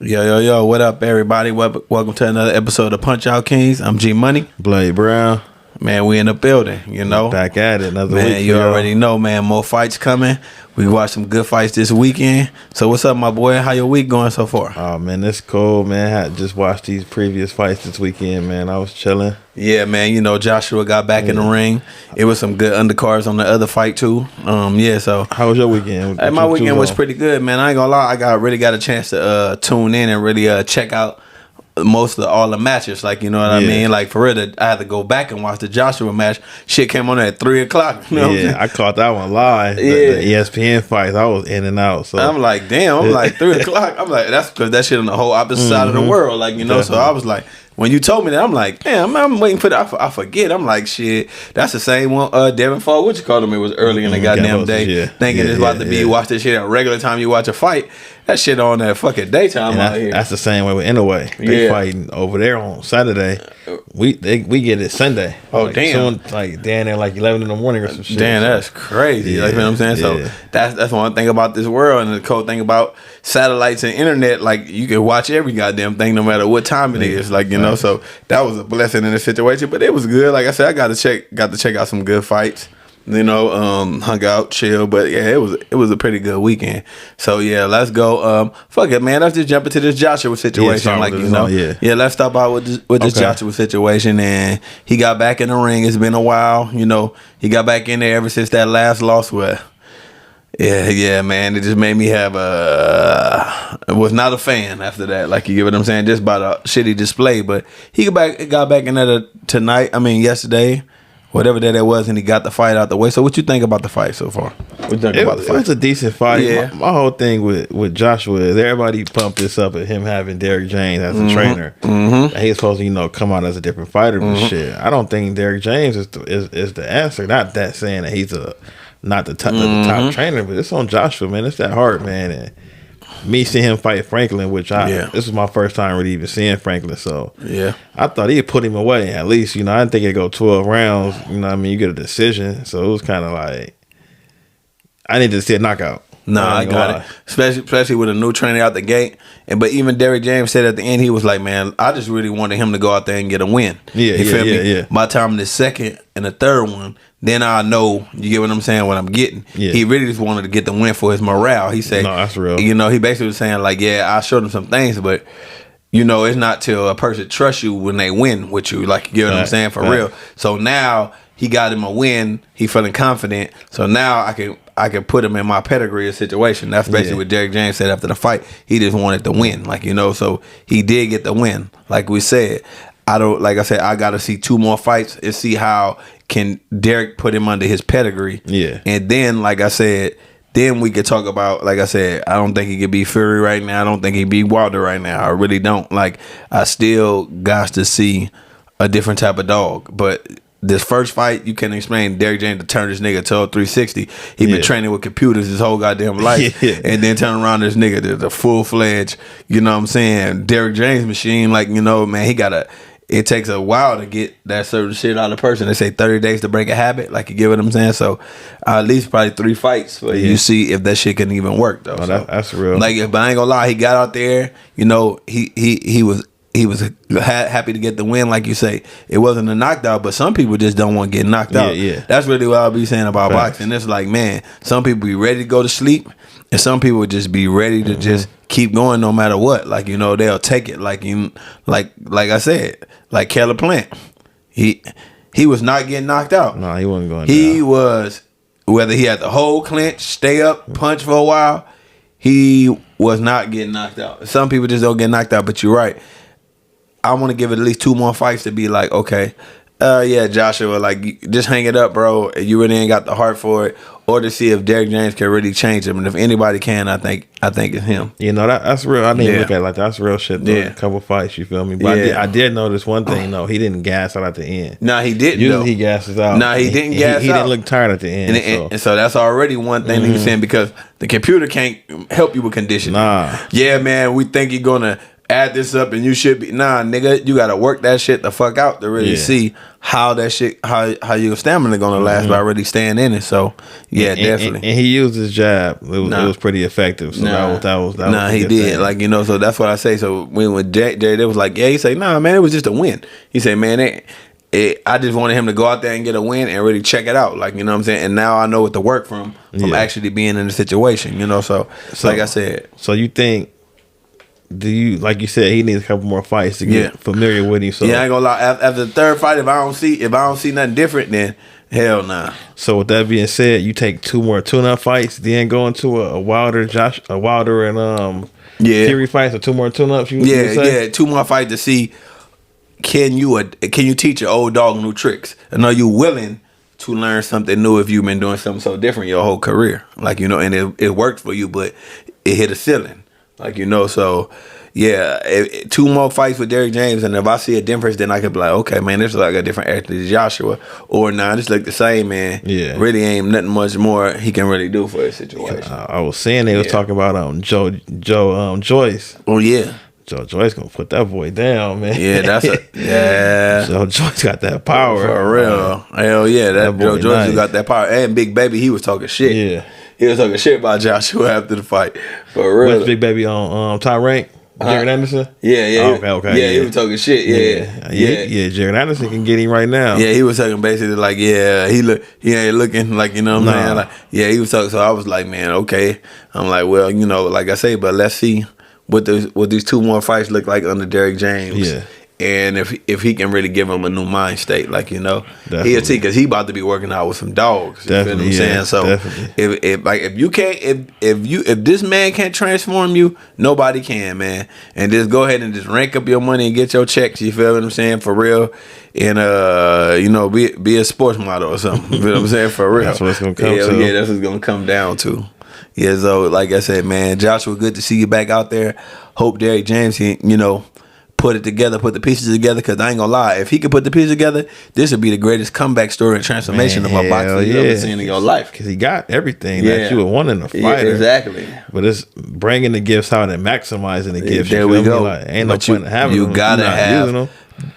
Yo, what up, everybody? Welcome to another episode of Punch Out Kings. I'm G Money. Blade Brown. Man, we in the building, you know. Back at it another week. Man, you already know, man. More fights coming. We watched some good fights this weekend. So what's up, my boy? How your week going so far? Oh, man, it's cool, man. I just watched these previous fights this weekend, man. I was chilling. Yeah, man. You know, Joshua got back in the ring. It was some good undercards on the other fight, too. So. How was your weekend? My weekend was pretty good, man. I ain't gonna lie. I really got a chance to tune in and really check out most of all the matches, like, you know what I mean, like for real. I had to go back and watch the Joshua match. Shit came on at 3:00. You know what I'm saying? I caught that one live. The ESPN fights, I was in and out. So I'm like, damn. I'm like 3:00. I'm like, that's because that shit on the whole opposite side of the world, like, you know. Definitely. So I was like, when you told me that, I'm like, damn, I'm waiting for that. I forget. I'm like, shit, that's the same one. Devin Fall, what you called him? It was early in the goddamn day, thinking it's about to be watch this shit at a regular time. You watch a fight, that shit on that fucking daytime out here. That's the same way with Inouye. They fighting over there on Saturday. We get it Sunday. Oh, like, damn! Soon, like down there like 11 in the morning or some shit. Damn, that's crazy. Like, you know what I'm saying? So that's one thing about this world, and the cool thing about satellites and internet. Like, you can watch every goddamn thing no matter what time it is. Like, you know, so that was a blessing in the situation. But it was good. Like I said, I got to check out some good fights. You know, hung out, chill, but yeah, it was a pretty good weekend. So yeah, let's go. Fuck it, man. Let's just jump into this Joshua situation, like, you know. Let's stop out with this Joshua situation. And he got back in the ring. It's been a while, you know. He got back in there ever since that last loss. Where, yeah, man. It just made me have was not a fan after that. Like, you get what I'm saying? Just by the shitty display. But he got back in there yesterday. Whatever that was, and he got the fight out the way. So what you think about the fight so far? What you think about the fight? It was a decent fight. Yeah. My whole thing with Joshua is everybody pumped this up at him having Derrick James as a trainer. Mm-hmm. He's supposed to, you know, come out as a different fighter, but shit. I don't think Derrick James is the answer. Not that saying that he's not the top trainer, but it's on Joshua, man. It's that hard, man. And me seeing him fight Franklin, which this was my first time really even seeing Franklin, so I thought he'd put him away at least. You know, I didn't think it'd go 12 rounds. You know what I mean? You get a decision, so it was kind of like I needed to see a knockout. No, I got it. Especially with a new trainer out the gate. But even Derrick James said at the end, he was like, man, I just really wanted him to go out there and get a win. You feel me? By the time the second and the third one, then I know, you get what I'm saying, what I'm getting. He really just wanted to get the win for his morale. He said, no, that's real. You know, he basically was saying, like, I showed him some things, but, you know, it's not till a person trusts you when they win with you. Like, you get what I'm saying? For real. So now he got him a win. He feeling confident. So now I can put him in my pedigree situation. That's basically what Derrick James said after the fight. He just wanted to win, like, you know. So he did get the win, like we said. I got to see 2 more fights and see how can Derrick put him under his pedigree. And then, like I said, then we could talk about, like I said, I don't think he could beat Fury right now. I don't think he beat Wilder right now. I really don't. Like, I still got to see a different type of dog, but this first fight, you can't explain Derrick James to turn this nigga to a 360. He been training with computers his whole goddamn life. And then turn around this nigga to the full-fledged, you know what I'm saying, Derrick James machine. Like, you know, man, it takes a while to get that certain shit out of a person. They say 30 days to break a habit. Like, you get what I'm saying? So at least probably 3 fights for you see if that shit can even work, though. Oh, that's real. Like, but I ain't gonna lie, he got out there, you know, he was happy to get the win, like you say. It wasn't a knockdown, but some people just don't want to get knocked out. That's really what I'll be saying about boxing. It's like, man, some people be ready to go to sleep, and some people just be ready to just keep going no matter what. Like, you know, they'll take it. Like, like I said, like Caleb Plant, he was not getting knocked out. No, he wasn't going. He was, whether he had the whole clinch, stay up, punch for a while, he was not getting knocked out. Some people just don't get knocked out, but you're right. I want to give it at least 2 more fights to be like, okay, Joshua, like, just hang it up, bro. You really ain't got the heart for it. Or to see if Derrick James can really change him. And if anybody can, I think it's him. You know, that's real. I didn't look at it like that. That's real shit, though. A couple fights, you feel me? But I did notice one thing, though. He didn't gas out at the end. No, he didn't. Usually he gasses out. No, he didn't gas out. He didn't look tired at the end. And so that's already one thing that he's saying, because the computer can't help you with conditioning. Nah. Yeah, man, we think you're going to add this up and you should be nigga, you gotta work that shit the fuck out to really see how that shit how your stamina gonna last by really staying in it. So definitely. And he used his jab. It was pretty effective. So that was he did thing. Like, you know, so that's what I say. So when Jerry was like, he say, nah man, it was just a win. He said, man, I just wanted him to go out there and get a win and really check it out. Like, you know what I'm saying? And now I know what to work from actually being in the situation, you know. So like I said. So you think, like you said, he needs a couple more fights to get familiar with him. So I ain't gonna lie. After the third fight, if I don't see nothing different, then hell nah. So with that being said, you take 2 more tune-up fights, then go into a Wilder and Fury fights, or 2 more tune-ups. You say? 2 more fights to see can you teach your old dog new tricks, and are you willing to learn something new if you've been doing something so different your whole career, like, you know, and it worked for you, but it hit a ceiling. Like, you know, so 2 more fights with Derrick James, and if I see a difference, then I could be like, okay, man, this is like a different athlete to Joshua, or this look the same, man. Yeah, really ain't nothing much more he can really do for his situation. I was saying they was talking about Joe Joyce. Oh yeah. Joe Joyce gonna put that boy down, man. Yeah, Joe Joyce got that power for real. Hell yeah, that Joe Joyce got that power. And Big Baby, he was talking shit. Yeah. He was talking shit about Joshua after the fight. For real. Was Big Baby on Top Rank? Jared Anderson? Yeah. Oh, okay. He was talking shit. Yeah. Jared Anderson can get him right now. Yeah, he was talking basically like, he ain't looking like, you know what I'm saying? Like, he was talking. So I was like, man, okay. I'm like, well, you know, like I say, but let's see what these 2 more fights look like under Derrick James. Yeah. And if he can really give him a new mind state, like, you know, he'll see, because he about to be working out with some dogs. You feel what I'm saying? So if this man can't transform you, nobody can, man. And just go ahead and just rank up your money and get your checks. You feel what I'm saying? For real. And you know, be a sports model or something. You feel what I'm saying? For real. That's what it's gonna come to. Yeah, that's what it's gonna come down to. Yeah, so like I said, man, Joshua, good to see you back out there. Hope Derrick James can, you know, put the pieces together, because I ain't gonna lie, if he could put the pieces together, this would be the greatest comeback story and transformation of a boxer you've ever seen in your life. Because he got everything that you would want in a fighter. Yeah, exactly. But it's bringing the gifts out and maximizing the gifts. There we go. Like, ain't no point in having them. You gotta have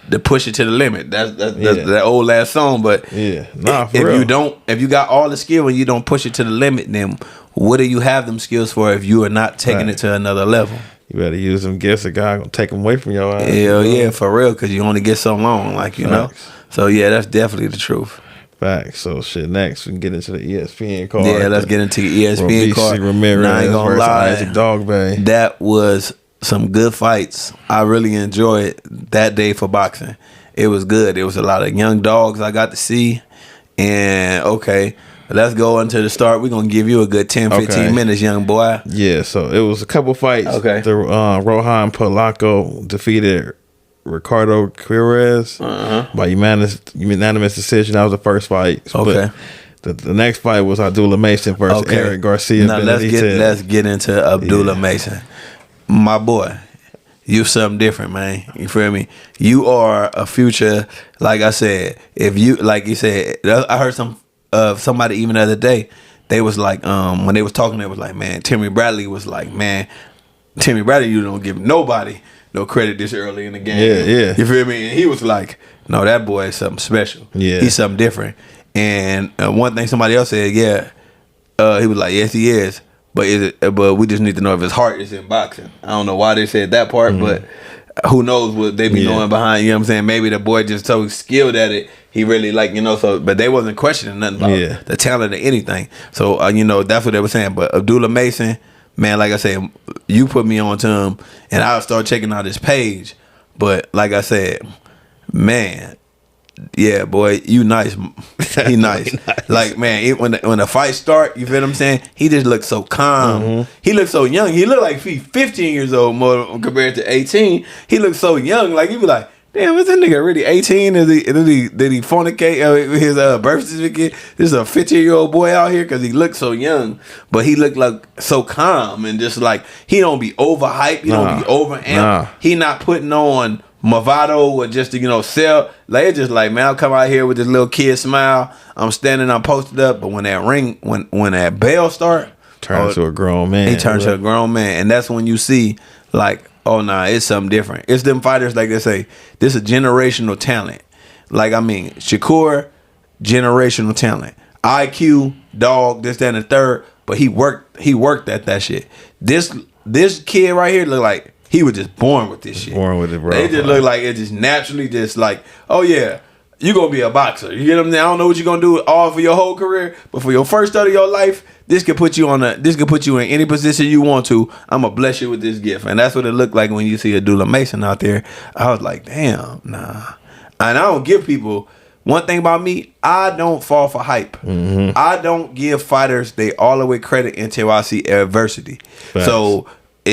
to push it to the limit. That's that old last song. But if you got all the skill and you don't push it to the limit, then what do you have them skills for if you are not taking it to another level? You better use them gifts. A guy gonna take them away from your ass. Hell yeah, for real, because you only get so long, like, you know. So yeah, that's definitely the truth. Facts. So shit, next we can get into the ESPN card. Yeah, let's get into the ESPN card. Ramirez I ain't gonna lie, Isaac Dogbay. That was some good fights. I really enjoyed that day for boxing. It was good. It was a lot of young dogs I got to see. And let's go into the start. We're going to give you a good 10, 15 minutes, young boy. Yeah, so it was a couple fights. The Rohan Polanco defeated Ricardo Queiroz by unanimous decision. That was the first fight. But the next fight was Abdullah Mason versus Eric Garcia. Now let's get into Abdullah Mason. My boy, you something different, man. You feel me? You are a future, like I said. If you, like you said, I heard somebody even the other day, they was like, when they was talking, they was like, man, Timmy Bradley was like, man, Timmy Bradley, you don't give nobody no credit this early in the game. Yeah. You feel me? And he was like, no, that boy is something special. Yeah. He's something different. And one thing somebody else said, he was like, yes, he is. But we just need to know if his heart is in boxing. I don't know why they said that part, but who knows what they be knowing behind, you know what I'm saying? Maybe the boy just so skilled at it, he really but they wasn't questioning nothing about the talent or anything. So, you know, that's what they were saying. But Abdullah Mason, man, like I said, you put me on to him, and I'll start checking out his page. But like I said, man, yeah, boy, you nice. He nice. Like, man, when the fight start, you feel what I'm saying? He just looks so calm. He looks so young. He looked like he's 15 years old more compared to 18. He looks so young. Like, you be like, damn, is that nigga really 18? Did he fornicate his birth certificate? This is a 15-year-old boy out here, because he looked so young, but he looked like so calm and just like he don't be overhyped. He don't be over amped. He not putting on Movado or just to, you know, sell. Like, it's just like, man, I'll come out here with this little kid smile. I'm standing, I'm posted up, but when that when that bell start, turns to a grown man. He turns to a grown man, and that's when you see like Oh nah, it's something different. It's them fighters like they say. This is a generational talent. Like I mean, Shakur, generational talent. IQ, dog, this, that, and the third. But he worked at that shit. This kid right here look like he was just born with this shit. Born with it, bro. They just look like it just naturally just like, oh yeah, you gonna be a boxer. You get what I'm saying? I don't know what you're gonna do all for your whole career, but for your first start of your life, this could put you in any position you want to. I'm gonna bless you with this gift. And that's what it looked like when you see Abdullah Mason out there. I was like, damn, nah. And I don't give people one thing about me, I don't fall for hype. Mm-hmm. I don't give fighters they all the way credit until I see adversity. Facts. So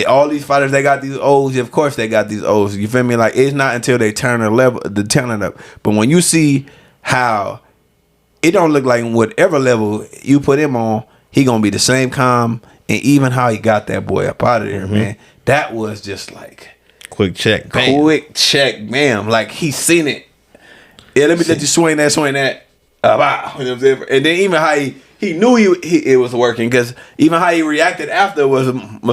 all these fighters, they got these O's. Of course, they got these O's. You feel me? Like it's not until they turn the talent up. But when you see how it don't look like whatever level you put him on, he gonna be the same calm. And even how he got that boy up out of there, man, that was just like quick check, bam. Like he seen it. Yeah, let me let you swing that. Wow. You know what I'm saying? And then even how he knew it was working, because even how he reacted after was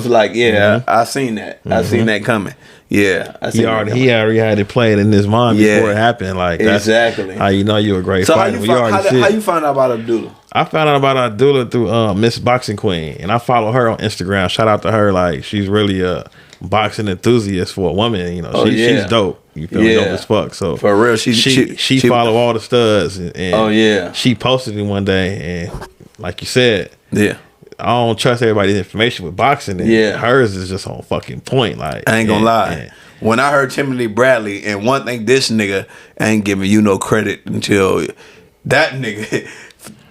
like, yeah, I seen that. I seen that coming. Yeah, he already had it playing in his mind before it happened. Like exactly how you know you're a great fighter. How you find out about Abdullah? I found out about Abdullah through Miss Boxing Queen, and I follow her on Instagram. Shout out to her. Like she's really a boxing enthusiast for a woman. You know, she's dope. You feel me? Dope as fuck. So for real, she follow all the studs. And she posted it one day, and like you said, I don't trust everybody's information with boxing. And hers is just on fucking point. Like I ain't gonna lie. When I heard Timothy Bradley, and one thing, this nigga ain't giving you no credit until that nigga.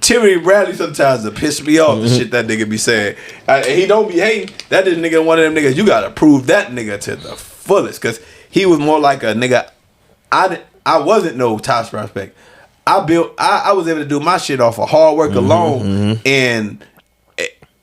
Timothy Bradley sometimes to piss me off the shit that nigga be saying. He don't be hating. That this nigga one of them niggas. You gotta prove that nigga to the fullest, because he was more like a nigga. I wasn't no top prospect. I was able to do my shit off of hard work alone, and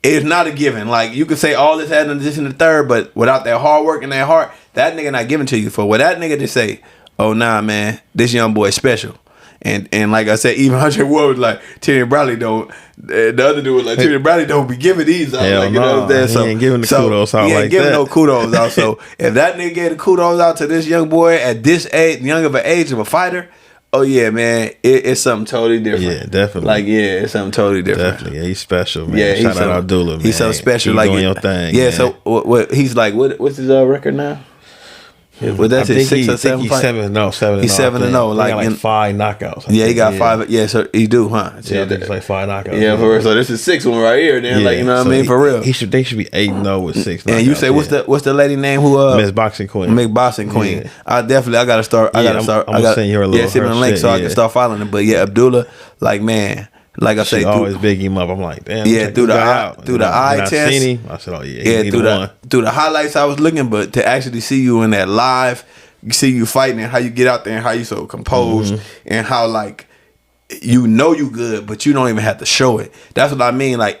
it's not a given. Like you could say all this had and this and the third, but without that hard work and that heart, that nigga not giving to you. For what that nigga to say, oh nah man, this young boy special. And like I said, even Hunter Ward was like, Timothy Bradley don't. The other dude was like, Timothy Bradley don't be giving these out. Hell like, you know what I'm saying? He ain't giving the kudos out. He ain't giving no kudos out. So if that nigga gave the kudos out to this young boy at this age, young of an age of a fighter, oh yeah, man, it's something totally different. Yeah, definitely. Like it's something totally different. Definitely, yeah, he's special, man. Yeah, shout out Abdullah, man. He's so special. Keep like doing your thing. Yeah. Man. So what? He's like, what's his record now? Well, that's his 6 or 7 he's fight? 7-0. He's 7-0. Like in 5 knockouts. He got 5. Yeah, so he do, huh? Yeah, I think it's like 5 knockouts. Yeah, for real. So this is 6th one right here. Then, like, you know what I mean, for real. They should be 8-0 with 6 knockouts. And you say what's the lady name who Miss Boxing Queen? Miss Boxing Queen. Yeah. I gotta start. I'm gonna send you her a little. Send me a link so I can start following him. But yeah, Abdullah, like man. Like I say, always big him up. I'm like, damn. Yeah, through the eye test. I seen him. I said, oh yeah. Through the highlights I was looking, but to actually see you in that live, see you fighting and how you get out there and how you so composed and how like you good, but you don't even have to show it. That's what I mean. Like,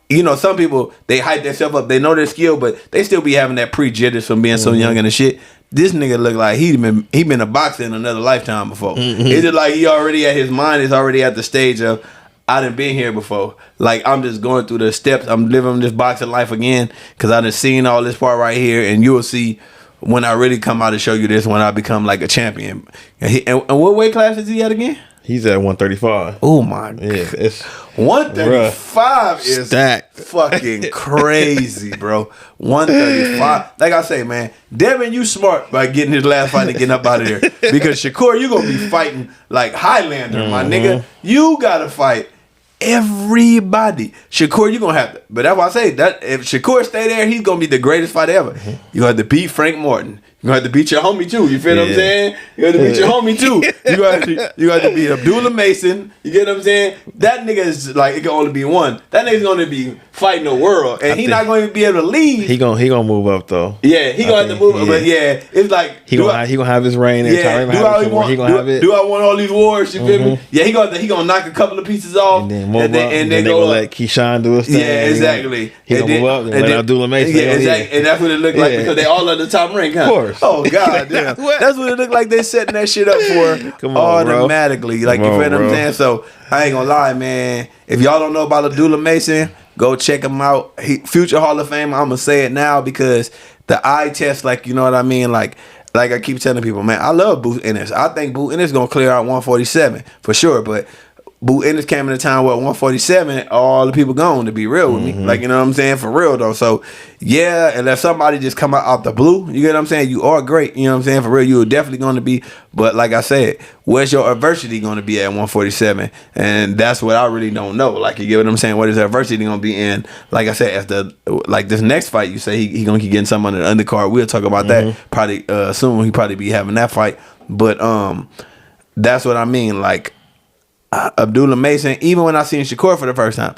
you know, some people they hype themselves up, they know their skill, but they still be having that prejudice from being so young and the shit. This nigga look like he been a boxer in another lifetime before. It's just like he already at his mind is already at the stage of I done been here before. Like I'm just going through the steps. I'm living this boxing life again because I done seen all this part right here, and you'll see when I really come out to show you this when I become like a champion. And what weight class is he at again? He's at 135. Oh my god. Yeah, it's 135 is stacked. Fucking crazy, bro. 135. Like I say, man, Devin, you smart by getting his last fight and getting up out of there. Because Shakur, you gonna be fighting like Highlander, my nigga. You gotta fight everybody. Shakur, you gonna have to. But that's why I say that if Shakur stay there, he's gonna be the greatest fighter ever. You have to beat Frank Morton. You gonna have to beat your homie too. You feel what I'm saying? You have to beat your homie too. You got to beat Abdullah Mason. You get what I'm saying? That nigga is like it can only be one. That nigga's gonna be fighting the world, and he's not going to be able to leave. He gonna move up though. Yeah, he gonna have to move up. But yeah, it's like he gonna have his reign. Yeah, do I want all these wars? You feel me? Yeah, he gonna knock a couple of pieces off, and then move up, and then go let Keyshawn do his thing. Yeah, exactly. He gonna move up and let Abdullah Mason. Yeah, exactly. And that's what it looked like because they all at the top rank. Of course. Oh god, damn. That's what it looked like. They setting that shit up for automatically. Like you feel what I'm saying? So I ain't gonna lie, man. If y'all don't know about Abdullah Mason, Go check him out. Future Hall of Fame. I'm gonna say it now because the eye test, like, you know what I mean, like I keep telling people, man, I love Boo Ennis. I think Boo Ennis gonna clear out 147 for sure, but Boo Ennis came in a time where 147, all the people gone, to be real with me. Like, you know what I'm saying? For real, though. So, yeah, unless somebody just come out the blue, you get what I'm saying? You are great. You know what I'm saying? For real, you're definitely going to be. But like I said, where's your adversity going to be at 147? And that's what I really don't know. Like, you get what I'm saying? What is the adversity going to be in? Like I said, like this next fight, you say he going to keep getting something under the undercard. We'll talk about that probably soon. He probably be having that fight. But that's what I mean. Like, Abdullah Mason, even when I seen Shakur for the first time,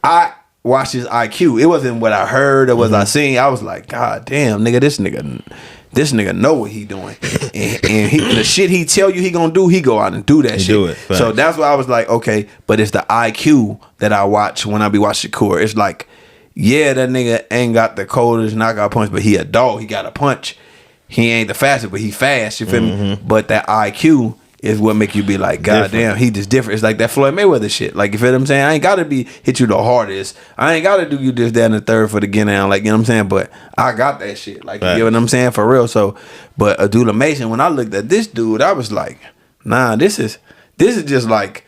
I watched his IQ. It wasn't what I heard or what I seen. I was like, God damn, nigga, this nigga know what he doing. and the shit he tell you he gonna do, he go out and do that shit. Do it, so that's why I was like, okay, but it's the IQ that I watch when I be watching Shakur. It's like, yeah, that nigga ain't got the coldest knockout punch, but he a dog. He got a punch. He ain't the fastest, but he fast. You feel me? But that IQ is what make you be like, God damn, he just different. It's like that Floyd Mayweather shit. Like, you feel what I'm saying? I ain't gotta hit you the hardest. I ain't gotta do you this, that, and the third for the get down. Like, you know what I'm saying? But I got that shit. Like, you know what I'm saying? For real. So, but Abdullah Mason, when I looked at this dude, I was like, nah, this is just like,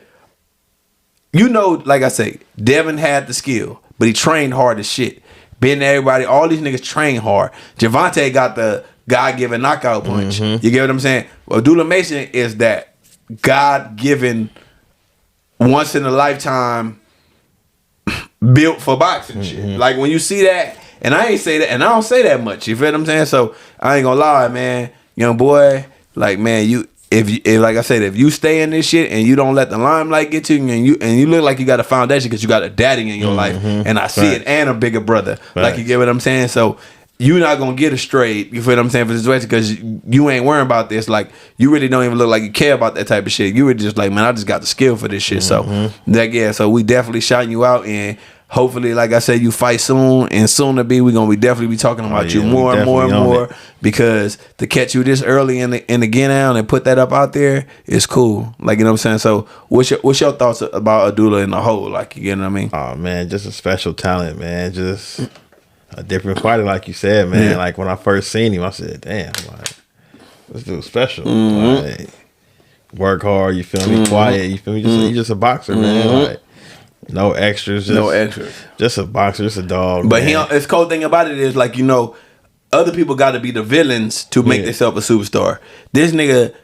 you know, like I say, Devin had the skill, but he trained hard as shit. Been everybody, all these niggas train hard. Javante got the God-given knockout punch. You get what I'm saying? Well, Abdullah Mason is that God-given, once in a lifetime, built for boxing shit. Like, when you see that, and I ain't say that, and I don't say that much. You feel what I'm saying? So I ain't gonna lie, man. Young boy, like, man, if like I said, if you stay in this shit and you don't let the limelight get to you, and you look like you got a foundation because you got a daddy in your life, and I see it, and a bigger brother. Like, you get what I'm saying? So you're not gonna get it straight. You feel what I'm saying, for the situation, because you ain't worrying about this. Like, you really don't even look like you care about that type of shit. You were just like, man, I just got the skill for this shit. So like, yeah, so we definitely shouting you out, and hopefully, like I said, you fight soon, and soon to be, we're gonna definitely be talking about you more and more and more, because to catch you this early in the get down and put that up out there is cool. Like, you know what I'm saying? So what's your thoughts about Abdullah in the whole? Like, you get what I mean? Oh man, just a special talent, man. Just a different fighter, like you said, man. Like, when I first seen him, I said, damn, like, this dude's special. Like, work hard, you feel me? Quiet, you feel me? He's just a boxer, man. Like, no extras, just a boxer, just a dog. But it's cool thing about it is, like, you know, other people got to be the villains to make themselves a superstar. This nigga,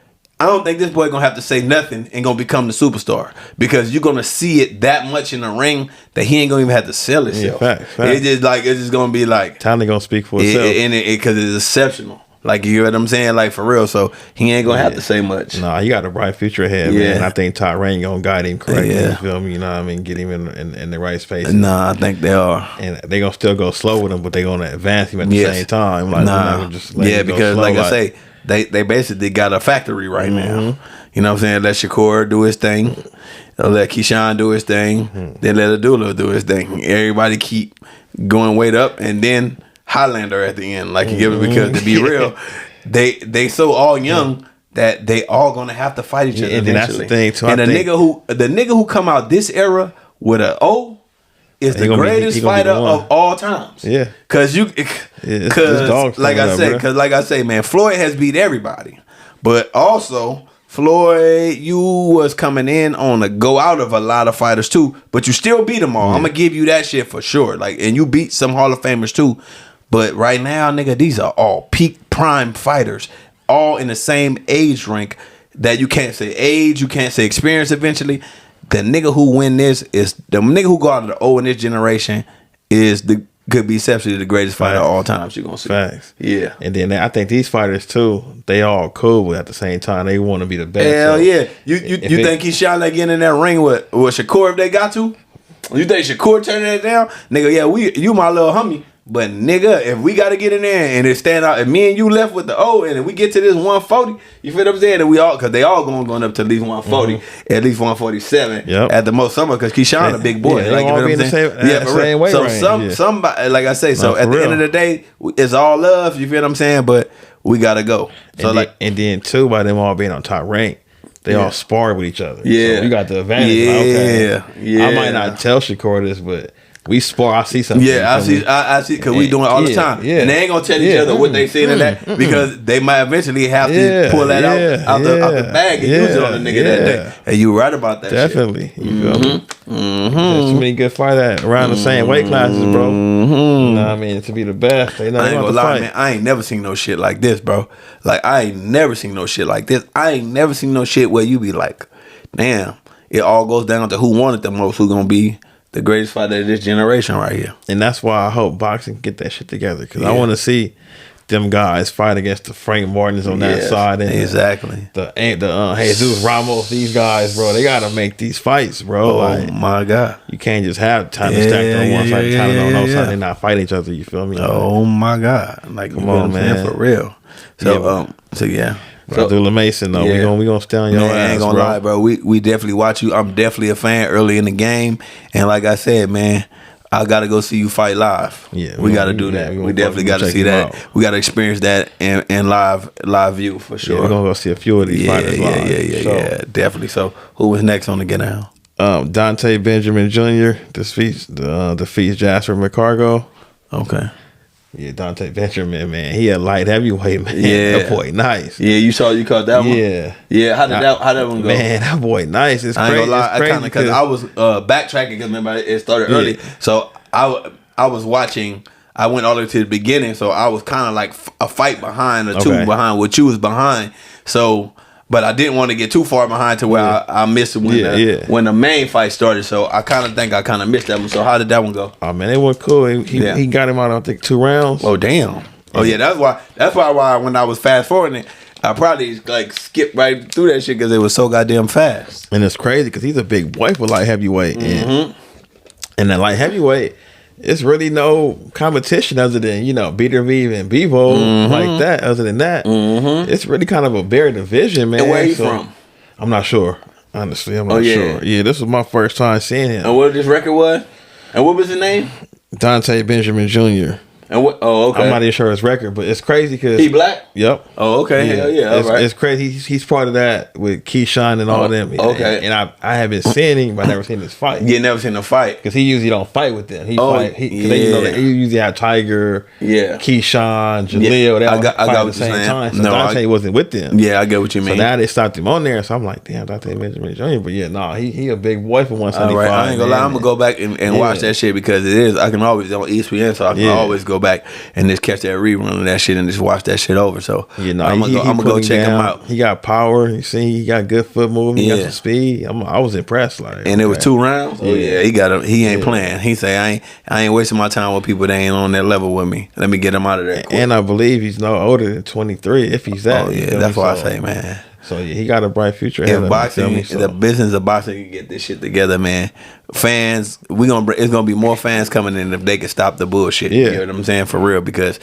I don't think this boy gonna have to say nothing and gonna become the superstar, because you're gonna see it that much in the ring that he ain't gonna even have to sell himself. Fact. It's just gonna be like, talent gonna speak for itself, because it's exceptional. Like, you know what I'm saying? Like, for real. So he ain't gonna have to say much. Nah, he got a bright future ahead, man. I think Todd Rain gonna guide him correctly. You feel me? You know what I mean? Get him in the right space. Nah, I think they are. And they gonna still go slow with him, but they gonna advance him at the same time. Like, nah, because like I say, they basically got a factory right now. You know what I'm saying? Let Shakur do his thing. Let Keyshawn do his thing. Then let Abdullah do his thing. Everybody keep going weight up, and then Highlander at the end, like, you give it, because to be real, they so all young that they all gonna have to fight each other. And that's the thing too. And the nigga who come out this era with an O is the greatest fighter of all times. Yeah, because like I say, man, Floyd has beat everybody, but also Floyd, you was coming in on a go out of a lot of fighters too, but you still beat them all. I'm gonna give you that shit for sure. Like, and you beat some Hall of Famers too. But right now, nigga, these are all peak prime fighters, all in the same age rank that you can't say age, you can't say experience eventually. The nigga who win this is the nigga who go out of the O in this generation could be exceptionally the greatest fighter of all time. You're gonna see. Facts. Yeah. And then I think these fighters too, they all cool, but at the same time, they want to be the best. Hell yeah. You think he shot like getting in that ring with Shakur if they got to? You think Shakur turning that down? Nigga, yeah, you my little homie. But nigga, if we gotta get in there and it stand out, and me and you left with the O, and if we get to this 140, you feel what I'm saying? And we all, cause they all going up to at least 140, at least 147 at the most. Summer, cause Keyshawn a big boy. Like, you know what I'm saying? Same weight so range. Somebody, like I say, so at the end of the day, it's all love. You feel what I'm saying? But we gotta go. So and then too, by them all being on top rank, they all spar with each other. Yeah, so we got the advantage. Yeah, I might not tell Shakur this, but We spar. I see something. Yeah, I see, because we doing it all the time. Yeah. And they ain't gonna tell each other what they seen in that, because they might eventually have to pull that out the bag and use it on the nigga that day. And you right about that. Definitely. Shit. You feel me? There's too many good fighters around the same weight classes, bro. You know what I mean? To be the best, they know I ain't about gonna to lie, fight. man. I ain't never seen no shit like this, bro. Like, I ain't never seen no shit like this. I ain't never seen no shit where you be like, damn, it all goes down to who won it the most, who gonna be the greatest fighter of this generation right here. And that's why I hope boxing get that shit together, because I want to see them guys fight against the Frank Martins on that side, and exactly the Jesus Ramos. These guys, bro, they gotta make these fights, bro. Oh like, my God, you can't just have Tyler stacked on one side, Tyler on the other side. They not fight each other. You feel me? Oh my God, like, come on, man, for real. So yeah. So Abdullah Mason, though, we gonna stay on your ass, I ain't gonna lie, bro. We definitely watch you. I'm definitely a fan early in the game, and like I said, man, I gotta go see you fight live. Yeah, we gotta do that. We definitely gotta see that. We gotta experience that in live view for sure. Yeah, we're gonna go see a few of these fighters live. Yeah, definitely. So who was next on the get down? Dante Benjamin Jr. defeats Jasper McCargo. Okay. Yeah, Dante Benjamin, man, he a light heavyweight, man. Yeah, that boy nice. Yeah, you caught that one. Yeah. How that one go? Man, that boy nice. It's I crazy. Ain't gonna lie, I kind of, because I was backtracking, because remember it started early, so I was watching. I went all the way to the beginning, so I was kind of like a fight behind, or two behind what you was behind. So. But I didn't want to get too far behind to where I missed it when the main fight started. So I kind of think I kind of missed that one. So how did that one go? Oh man, it went cool. He got him out, I think, 2 rounds. Oh damn. Oh yeah, that's why when I was fast forwarding, I probably like skipped right through that shit because it was so goddamn fast. And it's crazy because he's a big boy for light heavyweight, and that light heavyweight, it's really no competition other than, Beater Vive and Bevo like that. Other than that, it's really kind of a bare division, man. And where he from? I'm not sure. Honestly, I'm not sure. Yeah, this was my first time seeing him. And what this record was? And what was his name? Dante Benjamin Jr. And what? Oh, okay. I'm not even sure his record, but it's crazy because he black. Yep. Oh, okay. Yeah. Hell yeah. All right. It's crazy. He's part of that with Keyshawn and all them. Okay. And I haven't seen him, but I never seen his fight. You never seen him fight because he usually don't fight with them. He fight. They usually have Tiger. Yeah. Keyshawn, Jaleel. They all fight at the same time. So Dante wasn't with them. Yeah, I get what you mean. So now they stopped him on there. So I'm like, damn, Dante Benjamin Jr. But yeah, he a big boy for 175. Right. I ain't gonna lie. I'm gonna go back and watch that shit because it is. I can always on ESPN, so I can always go back and just catch that rerun of that shit and just watch that shit over. So I'm gonna go check him out. He got power. You see, he got good foot movement. He got some speed. I was impressed. And it was 2 rounds. Oh yeah, he got him. He ain't playing. He say I ain't wasting my time with people that ain't on that level with me. Let me get him out of there quick. And I believe he's no older than 23 if he's that. Oh yeah, that's what I say, man. So yeah, he got a bright future. If boxing, the business of boxing can get this shit together, man. Fans, it's gonna be more fans coming in if they can stop the bullshit. Yeah. You know what I'm saying, for real, because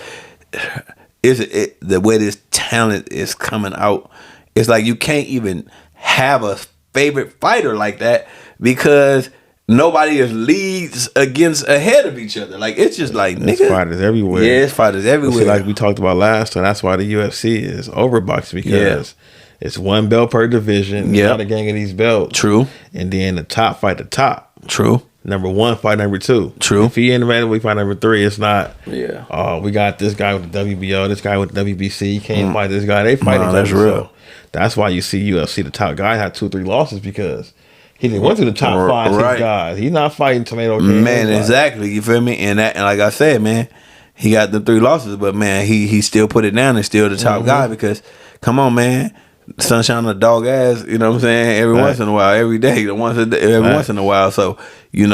the way this talent is coming out, it's like you can't even have a favorite fighter like that because nobody is leads ahead of each other. Like, it's just like, nigga, fighters everywhere. Yeah, it's fighters everywhere. See, like we talked about last time, that's why the UFC is over boxing, because it's 1 belt per division. Yeah, not a gang of these belts. True. And then the top fight the top. True. Number 1 fight number 2. True. If he ain't available, we fight number 3. It's not. Yeah. Oh, we got this guy with the WBO, this guy with the WBC. You can't fight this guy. They fight each other. That's real. So that's why you see UFC, the top guy, had 2-3 losses because he didn't went to the top 5, 6 guys. He's not fighting tomato cans. Man, exactly. You feel me? And like I said, man, he got the 3 losses, but man, he still put it down and still the top guy because, come on, man. Sunshine on the dog ass, you know what I'm saying? Every once in a while, every day, once in a while. So,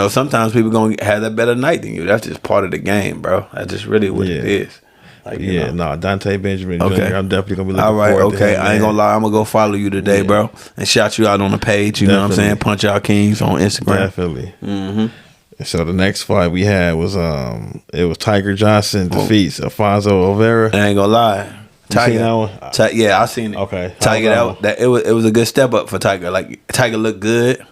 sometimes people gonna have that better night than you. That's just part of the game, bro. That's just really what it is. Like, Dante Benjamin Jr. I'm definitely gonna be looking all right, forward to him, I ain't gonna lie, I'm gonna go follow you today, bro, and shout you out on the page. You know what I'm saying? Punch Out Kings on Instagram. Definitely. So the next fight we had was it was Tiger Johnson defeats Alfonso Oliveira. I ain't gonna lie. Tiger, I seen it. Okay, Tiger, it was a good step up for Tiger. Like, Tiger looked good.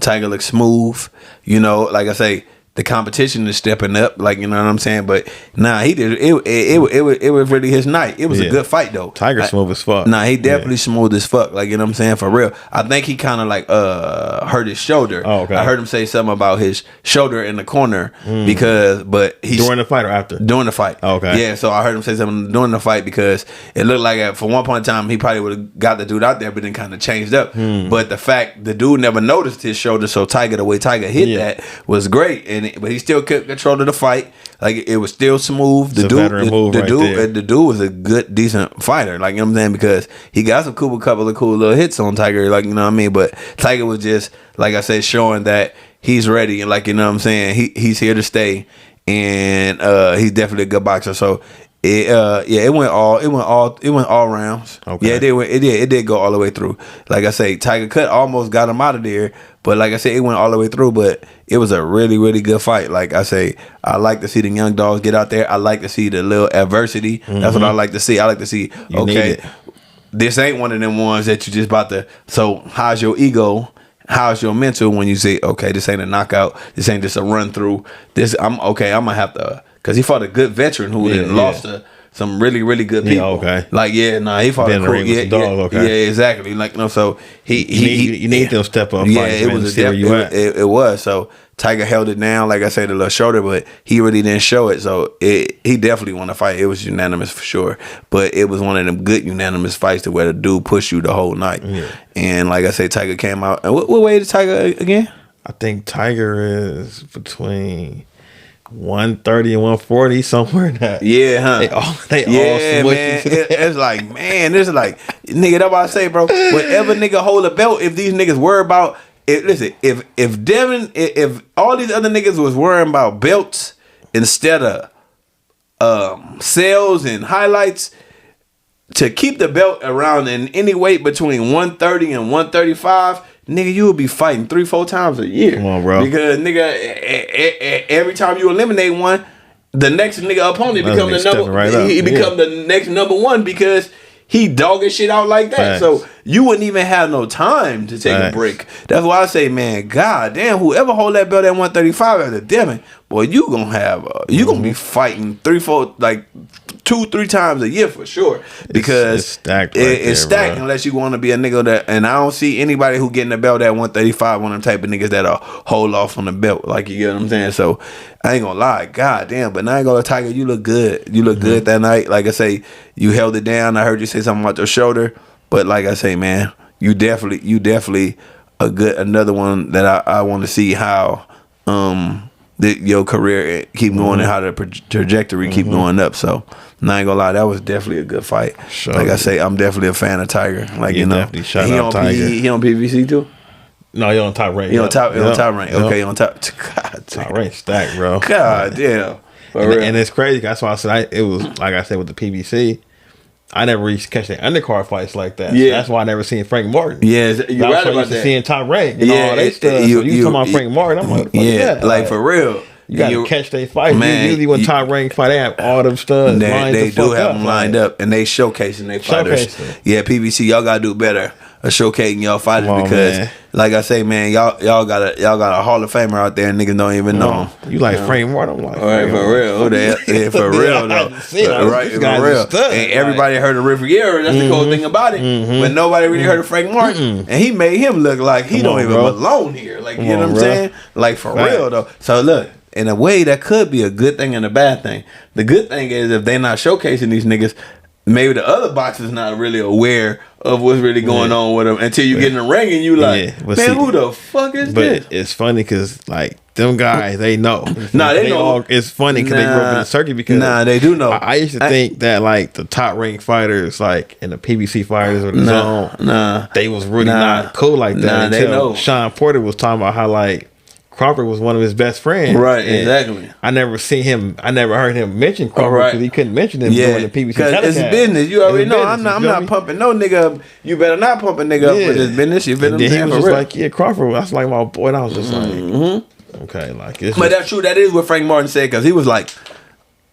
Tiger looked smooth. Like I say, the competition is stepping up, like, you know what I'm saying. But nah, he did it. It was really his night. It was a good fight though. Tiger smooth as fuck. Nah, he definitely smooth as fuck. Like, you know what I'm saying, for real. I think he kind of like hurt his shoulder. Oh, okay. I heard him say something about his shoulder in the corner but he during the fight or after? During the fight. Oh, okay. Yeah, so I heard him say something during the fight because it looked like for one point in time he probably would have got the dude out there, but then kind of changed up. But the fact the dude never noticed his shoulder, so the way Tiger hit that was great, but he still kept control of the fight. Like, it was still smooth. The dude was a good, decent fighter. Like, you know what I'm saying, because he got some couple of cool little hits on Tiger. Like, you know what I mean. But Tiger was just, like I said, showing that he's ready, and, like, you know what I'm saying, he's here to stay, and he's definitely a good boxer. So it went all rounds. Okay. Yeah, it did go all the way through. Like I say, Tiger Cut almost got him out of there, but like I said, it went all the way through. But it was a really, really good fight. Like I say, I like to see the young dogs get out there. I like to see the little adversity. That's what I like to see. I like to see, this ain't one of them ones that you just about to. So how's your ego? How's your mental when you say, okay, this ain't a knockout, this ain't just a run through. I'm gonna have to. Because he fought a good veteran who lost to some really, really good people. Okay. Like, he fought a cool. Yeah, exactly. Like, no, so you need them step up. Yeah, it was. So Tiger held it down, like I said, the little shoulder, but he really didn't show it. So he definitely won the fight. It was unanimous for sure. But it was one of them good unanimous fights to where the dude pushed you the whole night. Yeah. And like I said, Tiger came out. And what weight is Tiger again? I think Tiger is between 130 and 140, somewhere in that. Yeah, huh? They all man. It's like, man, this is like, nigga, that's what I say, bro. Whatever nigga hold a belt, if these niggas worry about it, listen, if all these other niggas was worrying about belts instead of sales and highlights, to keep the belt around in any weight between 130 and 135, nigga, you will be fighting 3-4 times a year. Come on, bro. Because nigga, every time you eliminate one, the next nigga opponent become the number. He become the next number one because he dogging shit out like that. Facts. So you wouldn't even have no time to take a break. That's why I say, man, god damn, whoever hold that belt at 135 at the Demon, boy, you gonna have you gonna be fighting 3-4 like 2-3 times a year for sure, because it's stacked. It's stacked unless you want to be a nigga that. And I don't see anybody who getting the belt at 135 one of them type of niggas that'll hold off on the belt. Like, you get what I'm saying? So I ain't gonna lie, god damn. But now I ain't gonna lie, Tiger, you look good. You look good that night. Like I say, you held it down. I heard you say something about your shoulder, but like I say, man, you definitely another one that I want to see how your career keep going and how the trajectory keep going up. So I ain't gonna lie, that was definitely a good fight. Sure. Like I say, I'm definitely a fan of Tiger. Like, you know, definitely shout out Tiger. He on PVC too? No, he on Top Rank. He on top rank. Okay, on top. God damn. Top Rank stacked, bro. God damn. And it's crazy. That's why I said it was like I said with the PVC. I never used to catch the undercard fights like that. Yeah, so that's why I never seen Frank Martin. Yeah, you're right about that. Seeing Top Rank and all that stuff. You talking about Frank Martin? I'm like, yeah, like for real. You gotta catch they fight. Man, usually when Top Rank fight, they have all them studs. They do have them lined up, and they showcasing their fighters. Yeah, PVC, y'all gotta do better showcasing y'all fighters because, like I say, man, y'all got a Hall of Famer out there, and niggas don't even know him. You like Frank Martin? I'm like, all right, for real, yeah, for real though, right, for real. And everybody heard of Riviera. That's the cool thing about it, but nobody really heard of Frank Martin, and he made him look like he don't even belong here. Like, you know what I'm saying? Like, for real though. So look. In a way, that could be a good thing and a bad thing. The good thing is if they're not showcasing these niggas, maybe the other boxers not really aware of what's really going on with them until you get in the ring and you like, man, see, who the fuck is this? It's funny because like them guys, they know. They know. It's funny because they grew up in the circuit because they do know. I used to think that like the top ranked fighters, like and the PBC fighters or the zone, they was really not cool like that. They know. Sean Porter was talking about how like Crawford was one of his best friends. Right, exactly. I never heard him mention Crawford because he couldn't mention him during the PBC because it's business. You already know. I'm not pumping no nigga up. You better not pump a nigga up for this business. You better. He was just like, yeah, Crawford. That's like my boy. And I was just like, okay, like. But that's true. That is what Frank Martin said because he was like,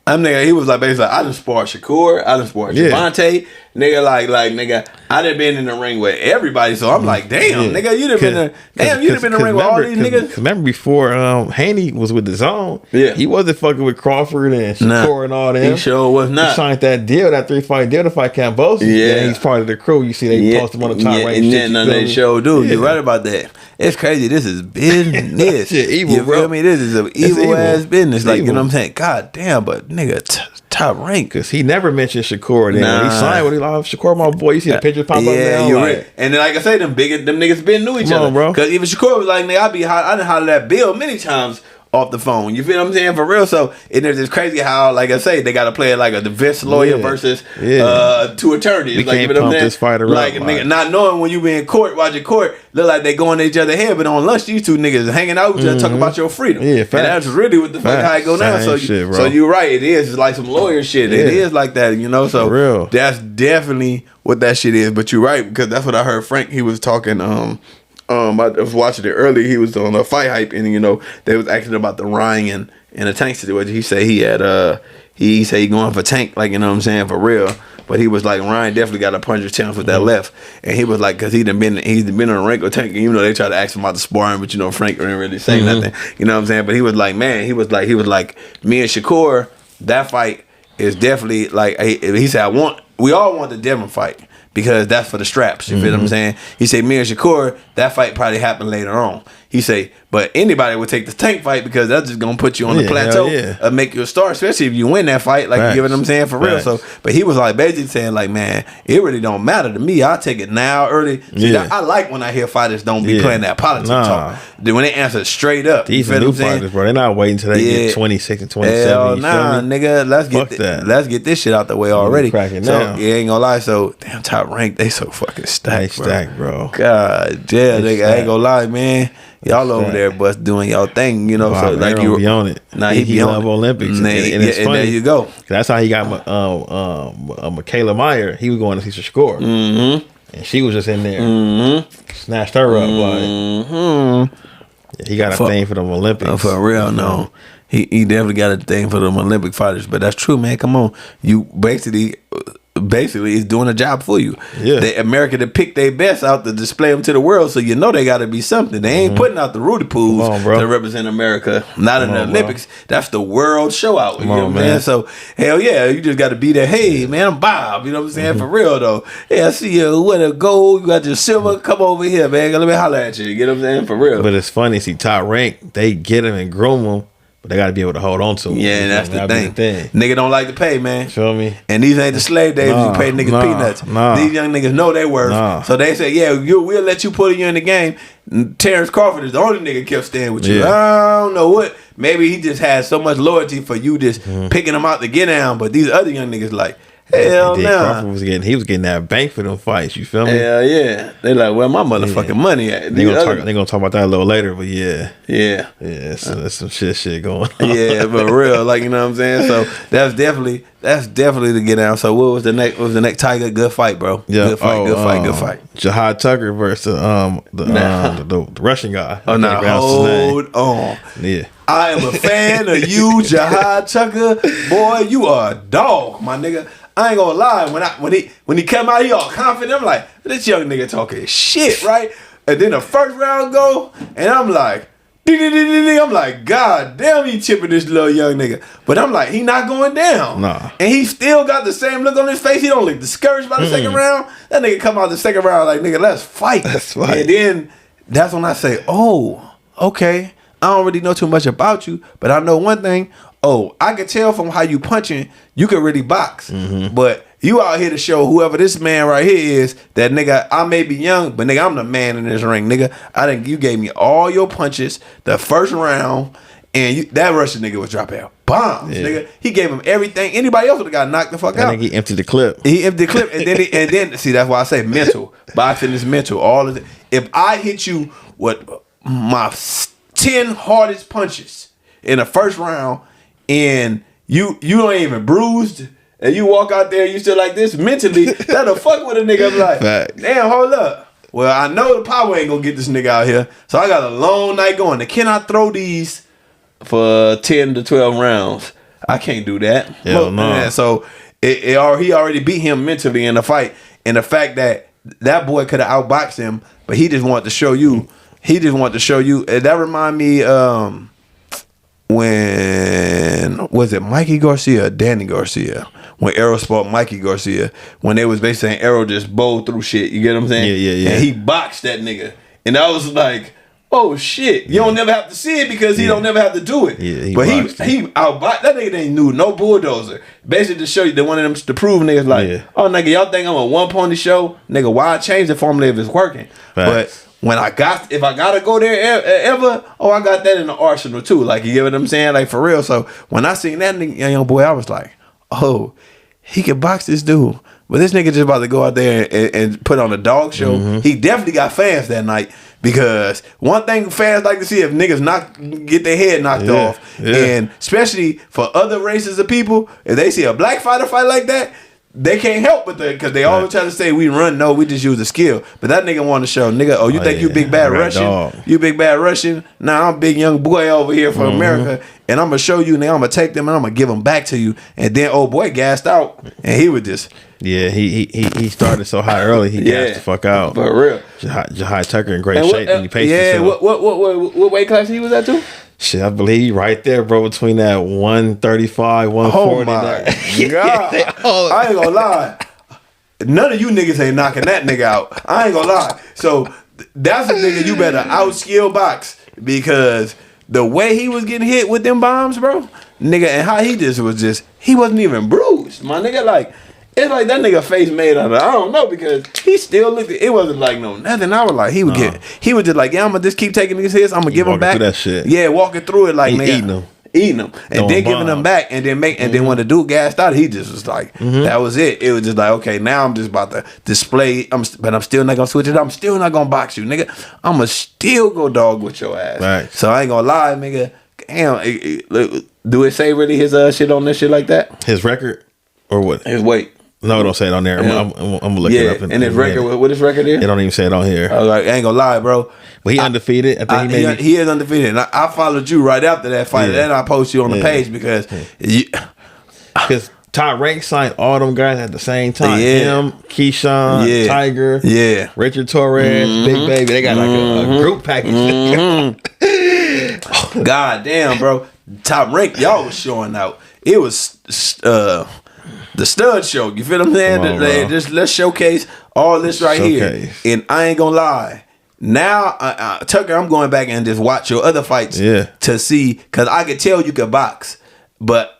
he was like basically, I done sparred Shakur, I done sparred Javante, nigga, like nigga. I done been in the ring with everybody, so I'm like, damn, nigga, you done been in the ring with all these niggas. Remember before Haney was with the Zone, he wasn't fucking with Crawford and Shakur and all them. He sure was not. He signed that deal, that 3-fight deal to fight Cambosis. Yeah, he's part of the crew. You see, they post him on the top right. They sure do. You're right about that. It's crazy. This is business. Shit, evil, you bro. feel me? This is an evil ass business. Like, you know what I'm saying? God damn, but nigga, top rank. Because he never mentioned Shakur. Then when he signed with Shakur, my boy, you see the picture pop up now. You're right. And then, like I say, them niggas been knew each other, bro. Because even Shakur was like, nigga, I done hollered at Bill many times off the phone. You feel what I'm saying? For real. So and it's crazy how, like I say, they gotta play it like a defense lawyer versus two attorneys. Like, you know what I'm saying? This fighter like nigga, not knowing when you be in court, watching court, look like they going to each other head, but on lunch these two niggas hanging out with each other talking about your freedom. Yeah, and that's really what the fuck how it go down. So so you're right, it is. It's like some lawyer shit. It is like that, you know. So real. That's definitely what that shit is. But you're right, because that's what I heard Frank, he was talking I was watching it earlier. He was on a Fight Hype, and you know they was asking about the Ryan and the Tank situation. He said he had he said he going for Tank, like, you know what I'm saying, for real. But he was like, Ryan definitely got a puncher's chance with that left, and he was like, because he's been on a rank with Tank, and you know they tried to ask him about the sparring, but you know Frank didn't really say nothing, you know what I'm saying. But he was like, man, he was like me and Shakur, that fight is definitely like, he said we all want the Devin fight. Because that's for the straps. You feel what I'm saying? He said, me and Shakur, that fight probably happened later on. He say, but anybody would take the Tank fight because that's just gonna put you on the plateau and make you a star, especially if you win that fight. Like, you know what I'm saying, for real. So, but he was like basically saying, like, man, it really don't matter to me. I'll take it now early. See, I like when I hear fighters don't be playing that politics talk. Then when they answer straight up, these new fighters, bro, they're not waiting until they get 26 and 27. Hell nah, nigga, let's get this shit out the way already. So you ain't gonna lie. So damn, Top Rank, they so fucking stacked, bro. God damn, I ain't gonna lie, man. Y'all over there, but doing y'all thing, you know. So like you be on it. Nah, he love Olympics, and it's funny. And there you go. That's how he got Michaela Meyer. He was going to see Shakur, and she was just in there, snatched her up. Like, he got a thing for them Olympics. For real, no. He definitely got a thing for them Olympic fighters. But that's true, man. Come on, you basically is doing a job for you. The America to pick their best out to display them to the world, so you know they got to be something. They ain't putting out the Rudy Pools to represent America, not in the Olympics. Bro. That's the world show out. You know what I'm saying? So hell yeah, you just got to be there. Hey man, I'm Bob. You know what I'm saying? For real though. Yeah, I see you with a gold. You got your silver. Come over here, man. Let me holler at you. You know what I'm saying? For real. But it's funny. See, Top Rank, they get him and groom him. But they got to be able to hold on to them. Yeah, that's the thing. Nigga don't like to pay, man. Feel me? And these ain't the slave days you pay niggas peanuts. These young niggas know they worth. So they say, yeah, we'll let you put you in the game. Terrence Crawford is the only nigga kept staying with you. I don't know what. Maybe he just has so much loyalty for you just picking him out to get down. But these other young niggas like, hell no. Crawford was getting that bank for them fights. You feel me? Hell yeah. They like, where my motherfucking money at? They gonna talk about that a little later, but yeah. So there's some shit going on. Yeah, but real, like, you know what I'm saying. So that's definitely to get down. So what was the next Tiger? Good fight, bro. Yeah, good fight. Jihad Tucker versus the Russian guy. Oh no, hold on. Yeah. I am a fan of you, Jihad Tucker. Boy, you are a dog, my nigga. I ain't gonna lie. When he came out, he all confident. I'm like, this young nigga talking shit, right? And then the first round go, and I'm like, I'm like, God damn, he chipping this little young nigga. But I'm like, he not going down. Nah. And he still got the same look on his face. He don't look discouraged by the second round. That nigga come out the second round like, nigga, let's fight. And then that's when I say, oh, okay. I don't really know too much about you, but I know one thing. Oh, I can tell from how you punching, you can really box. But you out here to show whoever this man right here is that, nigga, I may be young, but nigga, I'm the man in this ring, nigga. You gave me all your punches the first round, and that Russian nigga was dropping out bombs, nigga. He gave him everything. Anybody else would have got knocked the fuck out. He emptied the clip. And then see, that's why I say mental. Boxing is mental. All of it. If I hit you with my 10 hardest punches in the first round, and you ain't even bruised, and you walk out there, you still like this mentally, that'll fuck with a nigga. I'm like, damn, hold up. Well, I know the power ain't gonna get this nigga out here, so I got a long night going. Can I throw these for 10 to 12 rounds? I can't do that. Hell no. So he already beat him mentally in the fight, and the fact that that boy could have outboxed him, but he just wanted to show you. He just wanted to show you. And that remind me, when was it Mikey Garcia or Danny Garcia? When Arrow fought Mikey Garcia, when they was basically saying Arrow just bowled through shit. You get what I'm saying? Yeah. And he boxed that nigga, and I was like, oh shit! You don't never have to see it because he don't never have to do it. Yeah, but he outboxed that nigga. Ain't knew no bulldozer. Basically to show you that one of them to prove niggas like, oh nigga, y'all think I'm a one pony show? Nigga, why I change the formula if it's working? But when if I gotta go there ever, I got that in the arsenal too. Like, you get what I'm saying? Like, for real. So when I seen that nigga, young boy, I was like, oh, he can box this dude. But this nigga just about to go out there and put on a dog show. Mm-hmm. He definitely got fans that night, because one thing fans like to see if niggas get their head knocked off. Yeah. And especially for other races of people, if they see a black fighter fight like that, they can't help but because they always try to say we run. No, we just use the skill. But that nigga want to show, nigga, oh, you think you big bad Russian? Dog. You big bad Russian? Nah, I'm big young boy over here for America, and I'm gonna show you. Now I'm gonna take them and I'm gonna give them back to you. And then old boy gassed out, and he would just he started so high early. He gassed the fuck out for real. Jahai Tucker in great shape, and he paced himself. What weight class he was at too? Shit, I believe right there, bro, between that 135, 140. Oh my God. I ain't gonna lie. None of you niggas ain't knocking that nigga out. I ain't gonna lie. So that's a nigga you better outskill box, because the way he was getting hit with them bombs, bro, nigga, and how he he wasn't even bruised. My nigga, like, it's like that nigga face made out of, I don't know, because he still looked, it wasn't like no nothing. I was like, he was just like, yeah, I'm gonna just keep taking these hits, I'm gonna give them back. That shit. Yeah, walking through it like, nigga, eating them, and then giving them back, and then and then when the dude gassed out, he just was like, that was it. It was just like, okay, now I'm just about to display, but I'm still not gonna switch it. I'm still not gonna box you, nigga. I'm gonna still go dog with your ass. Right. So I ain't gonna lie, nigga. Damn, do it say really his shit on this shit like that? His record or what? His weight. No, don't say it on there. I'm gonna look it up. And his record, what his record is? It don't even say it on here. I was like, I ain't gonna lie, bro. But he undefeated. I think he is undefeated. And I followed you right after that fight. And I posted you on the page because Top Rank signed all them guys at the same time. Him, Keyshawn, Tiger, Richard Torres, Big Baby. They got like a group package. God damn, bro. Top Rank, y'all was showing out. It was the stud show. You feel what I'm saying? Just let's showcase all this right here. And I ain't gonna lie. Now, Tucker, I'm going back and just watch your other fights to see, because I could tell you could box,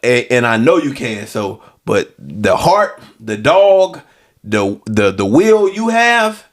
and I know you can. So, but the heart, the dog, the will you have,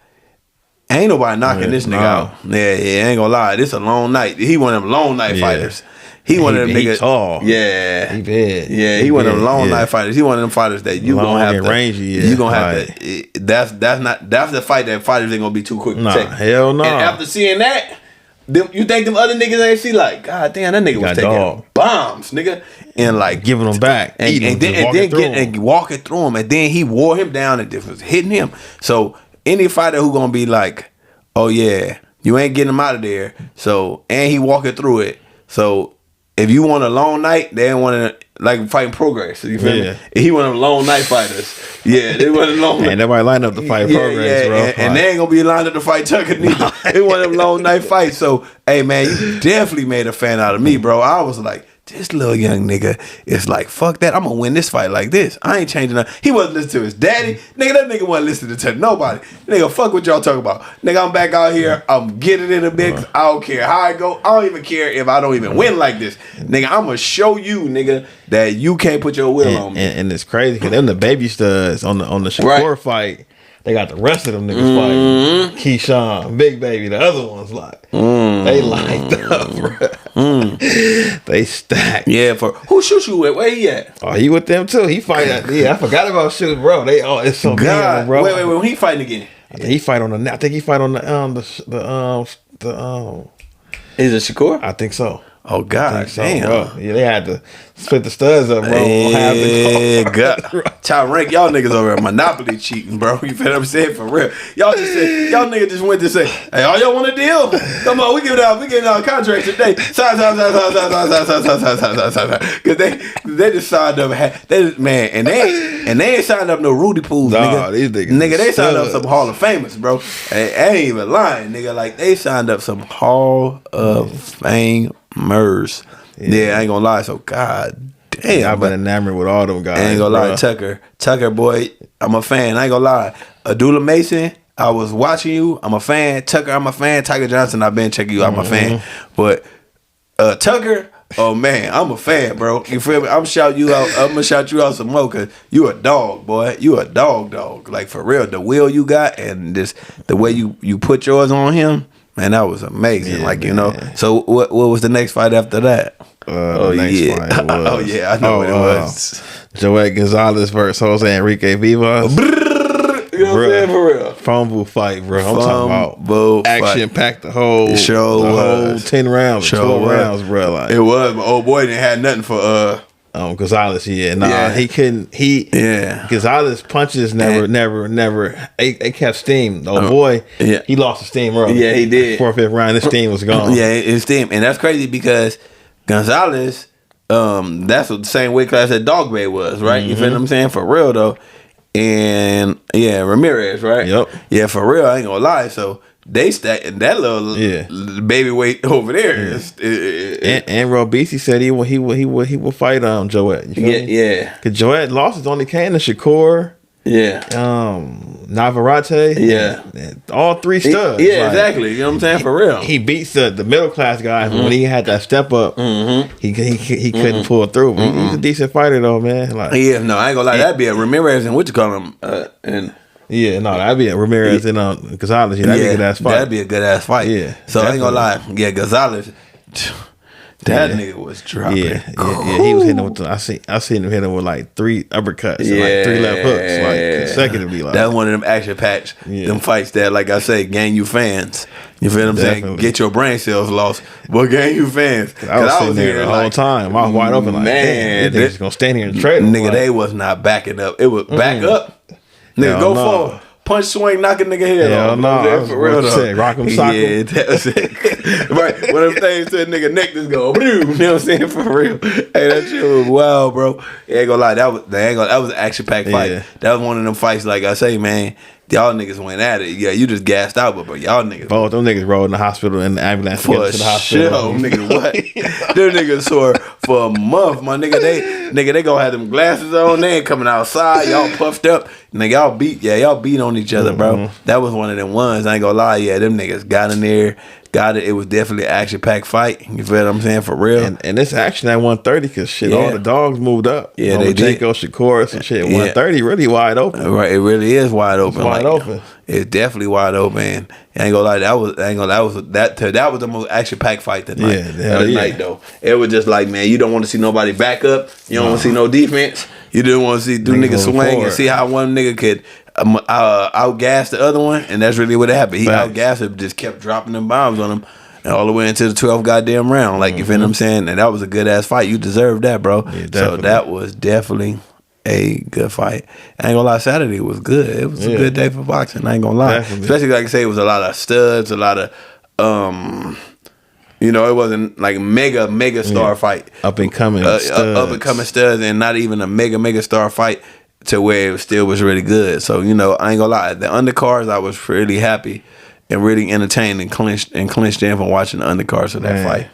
ain't nobody knocking this nigga out. Yeah, ain't gonna lie. This a long night. He one of them long night fighters. He one of them niggas. Tall. Yeah. He big. Yeah, he one of them long night fighters. He one of them fighters that you long gonna have to rangy. You gonna have to. That's the fight that fighters ain't gonna be too quick to take. Hell no. And after seeing that, you think them other niggas ain't see like, God damn, that nigga was taking bombs, nigga, and like giving them back, and then walking through them, and then he wore him down and just was hitting him. So any fighter who gonna be like, oh yeah, you ain't getting him out of there. So, and he walking through it. So if you want a long night, they ain't want to like fighting Progress. You feel me? He one of them long night fighters. Yeah, they want a long night. Ain't nobody lined up to fight Progress, bro. And they ain't gonna be lined up to fight Tucker neither. They one of them long night fights. So, hey man, you definitely made a fan out of me, bro. I was like, this little young nigga is like, fuck that. I'm gonna win this fight like this. I ain't changing nothing. He wasn't listening to his daddy. Nigga, that nigga wasn't listening to nobody. Nigga, fuck what y'all talking about. Nigga, I'm back out here. I'm getting in the mix. I don't care how I go. I don't even care if I don't even win like this. Nigga, I'm gonna show you, nigga, that you can't put your will on me. And it's crazy because them the baby studs on the Shakur fight. They got the rest of them niggas fighting. Keyshawn, Big Baby, the other ones like they lined up, bro. They stacked. Yeah, for who shoot you with? Where he at? Oh, he with them too. He fight. I forgot about shoot, bro. They it's so good, bro. Wait, when he fighting again? I think he fight on the. Is it Shakur? I think so. Oh God, damn. Bro. Yeah, they had to split the studs up, bro. Yeah, God. Child rank y'all niggas over at Monopoly cheating, bro. You feel what I'm saying? For real. Y'all niggas just went to say, hey, all y'all want a deal? Come on, we giving out a contract today. Sign. Cause they just signed up, and they ain't signed up no Rudy Pools, nigga. These nigga, they signed up some Hall of Famers, bro. I ain't even lying, nigga. Like they signed up some Hall of Famers. Yeah, I ain't gonna lie. So God damn, I've been enamored with all them guys. I ain't gonna lie, Tucker, boy, I'm a fan. I ain't gonna lie. Adula Mason, I was watching you. I'm a fan. Tucker, I'm a fan. Tiger Johnson, I've been checking you. I'm a fan. But Tucker, oh man, I'm a fan, bro. You feel me? I'm gonna shout you out some more because you a dog, boy. You a dog. Like for real, the will you got and just the way you put yours on him. Man, that was amazing. Yeah, like, you know. So what was the next fight after that? Next fight was, oh yeah, I know what it was. Joet Gonzalez versus Jose Enrique Vivas. You know what I'm saying? For real. Phone booth fight, bro. I'm talking about action packed the whole 10 rounds, 12 rounds, bro. Like it was, but old boy didn't have nothing for Gonzalez. He couldn't. Gonzalez punches never. They kept steam. Old boy, he lost the steam early. Yeah, he did. 4th, 5th round, his steam was gone. Yeah, his steam, and that's crazy because Gonzalez, that's what the same weight class that Dog Bay was, right? You feel what I'm saying? For real though. And yeah, Ramirez, right? Yep. Yeah, for real. I ain't gonna lie. So they stacked that little baby weight over there. Yeah. And Robisi said he will fight Joet. Yeah. Because Joet lost his only came to Shakur. Yeah. Navarrete. Yeah. All 3 studs. Exactly. You know what I'm saying? For real. He beats the middle class guy when he had that step up. He couldn't pull through. But he's a decent fighter though, man. Like I ain't gonna lie. That'd be a Ramirez and what you call him that'd be a Ramirez and Gonzalez. That'd be a good ass fight. That'd be a good ass fight. Yeah. So I ain't gonna lie. Yeah, Gonzalez. That nigga was dropping. Yeah. He was hitting him with. I seen him hit him with like 3 uppercuts, and like 3 left hooks, like consecutively. Like that's one of them action packs, them fights that, like I say, gain you fans. You feel what I'm saying? Get your brain cells lost, but gain you fans. I was sitting there the whole time. I was wide open, like, man, they're just gonna stand here and trade them. Nigga, they was not backing up. It was back up. Nigga, go forward. Punch, swing, knock a nigga head off. No, for real though. Rock 'em, sock 'em. Yeah, that's it. Right, one of them things to a nigga neck just go, you know what I'm saying? For real. Hey, that shit was wild, bro. You ain't gonna lie, that was an action packed fight. Yeah. That was one of them fights, like I say, man. Y'all niggas went at it. Yeah, you just gassed out, but y'all niggas. Both them niggas rolled in the hospital in the ambulance to get to the hospital. Nigga, what? Them niggas sore for a month, my nigga. They gonna have them glasses on. They ain't coming outside. Y'all puffed up. Nigga, y'all beat on each other, bro. That was one of them ones. I ain't gonna lie. Yeah, them niggas got in there. Got it. It was definitely an action packed fight. You feel what I'm saying? For real. And this action at 130 because shit, all the dogs moved up. Yeah, they did. Shakur, some shit. 130 really wide open. Right, it really is wide open. It's wide open. It's definitely wide open. I ain't gonna lie. That was the most action packed fight that night. Night though. It was just like, man, you don't want to see nobody back up. You don't want to see no defense. You didn't want to see niggas swing and see how one nigga could outgas the other one, and that's really what happened. He outgassed him, just kept dropping them bombs on him, and all the way into the 12th goddamn round. Like, you feel what I'm saying? And that was a good ass fight. You deserved that, bro. Yeah, so that was definitely a good fight. I ain't gonna lie, Saturday was good. It was a good day for boxing. I ain't gonna lie. Definitely. Especially, like I say, it was a lot of studs, a lot of you know, it wasn't like mega star fight. Up and coming studs, and not even a mega star fight to where it still was really good. So, you know, I ain't gonna lie. The undercards, I was really happy and really entertained and clinched in from watching the undercards of that fight.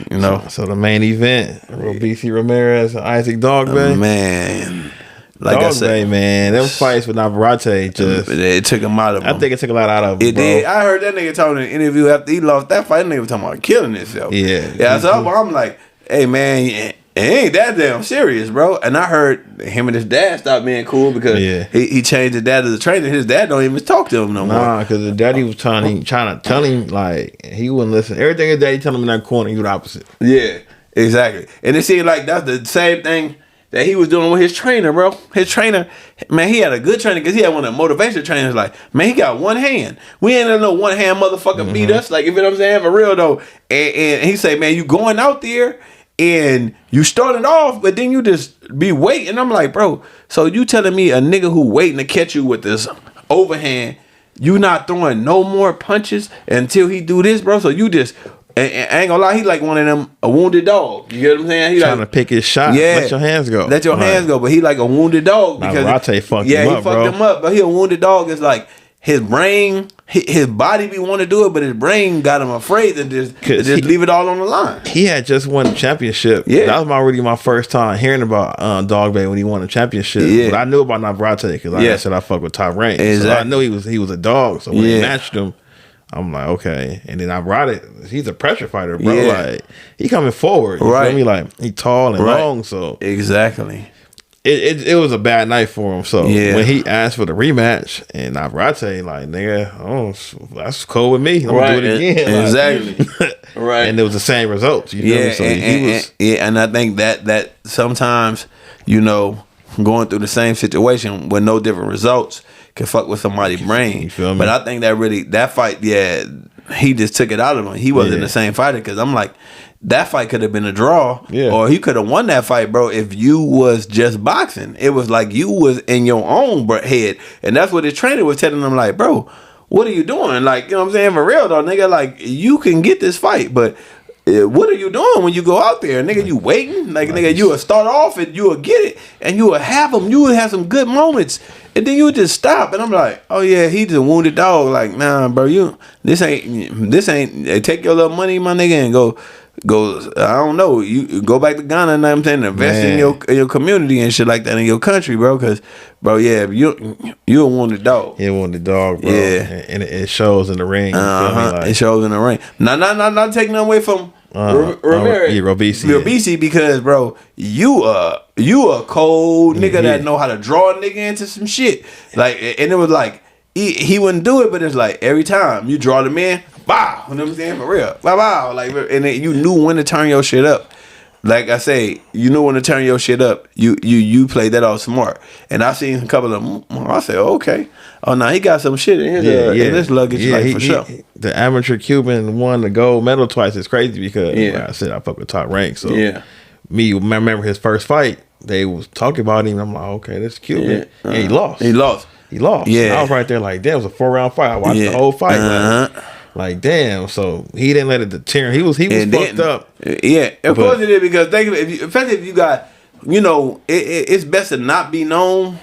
You know? So the main event, Robisi Ramirez and Isaac Dogbay. Man. Like I said, man, them fights with Navarrete it took him out of him. I think it took a lot out of him. It did. I heard that nigga talking in an interview after he lost that fight. That nigga was talking about killing himself. Yeah. So I'm like, hey man, it ain't that damn serious, bro. And I heard him and his dad stopped being cool because he changed his dad as a trainer. His dad don't even talk to him no more. Nah, because the daddy was trying to tell him, like, he wouldn't listen. Everything his daddy tell him in that corner, he was opposite. Yeah, exactly. And it seemed like that's the same thing that he was doing with his trainer, bro. His trainer, man, he had a good trainer because he had one of the motivation trainers. Like, man, he got one hand. We ain't no one hand motherfucker beat us. Like, you know what I'm saying? For real though. And he said, man, you going out there and you started off, but then you just be waiting. I'm like, bro, so you telling me a nigga who waiting to catch you with this overhand, you not throwing no more punches until he do this, bro? So you just, and I ain't gonna lie, he like one of them, a wounded dog. You get what I'm saying? He trying like, to pick his shot. Yeah, let your hands go. Let your hands go. But he like a wounded dog because Rate fucked him up, he fucked him up. But he a wounded dog. It's like his brain, his body be want to do it, but his brain got him afraid to just leave it all on the line. He had just won the championship. Yeah, that was my first time hearing about Dog Bay when he won the championship. Yeah, but I knew about Navarrete because like I said, I fuck with Top Rank. Exactly. So I knew he was a dog. So when he matched him, I'm like, okay. And then I brought it. He's a pressure fighter, bro. Yeah. Like, he coming forward. You feel me? Like, he tall and long. So exactly. It was a bad night for him. So when he asked for the rematch, and Navarrete, like, nigga, that's cool with me. I'm gonna do it again. Exactly. Right. And it was the same results. You know? So and I think that sometimes, you know, going through the same situation with no different results can fuck with somebody's brain. You feel me? But I think that fight, he just took it out of him. He wasn't the same fighter because I'm like, that fight could have been a draw, or he could have won that fight, bro, if you was just boxing. It was like you was in your own head, and that's what his trainer was telling him, like, bro, what are you doing? Like, you know what I'm saying? For real, though, nigga, like, you can get this fight, but what are you doing when you go out there, nigga? You waiting, like nigga, you will start off and you will get it, and you will have them. You will have some good moments, and then you will just stop. And I'm like, oh yeah, he just a wounded dog. Like, nah, bro, this ain't. Take your little money, my nigga, and go. I don't know. You go back to Ghana, and I'm saying, invest in your community and shit like that in your country, bro. Because, bro, you a wounded dog. He a wounded dog, bro. Yeah, and it shows in the ring. Like, it shows in the ring. Not taking nothing away from Ramirez, Robisi, because, bro, you a cold nigga that know how to draw a nigga into some shit. Like, and it was like he wouldn't do it, but it's like every time you draw them in, wow, you know what I'm saying, for real, wow, like, and then you knew when to turn your shit up. Like I say, you knew when to turn your shit up. You played that all smart. And I seen a couple of them. I said, okay. Oh, no, he got some shit in his luggage, for sure. The amateur Cuban won the gold medal twice. It's crazy because, like I said, I fuck with Top Rank. So, me, remember his first fight, they was talking about him. I'm like, okay, this is Cuban. And he lost. He lost. Yeah. I was right there like, damn, it was a 4-round fight. I watched the whole fight. Like, damn, so he didn't let it deter him. He was fucked up. Yeah, of course it is, because especially if you got, you know, it's best to not be known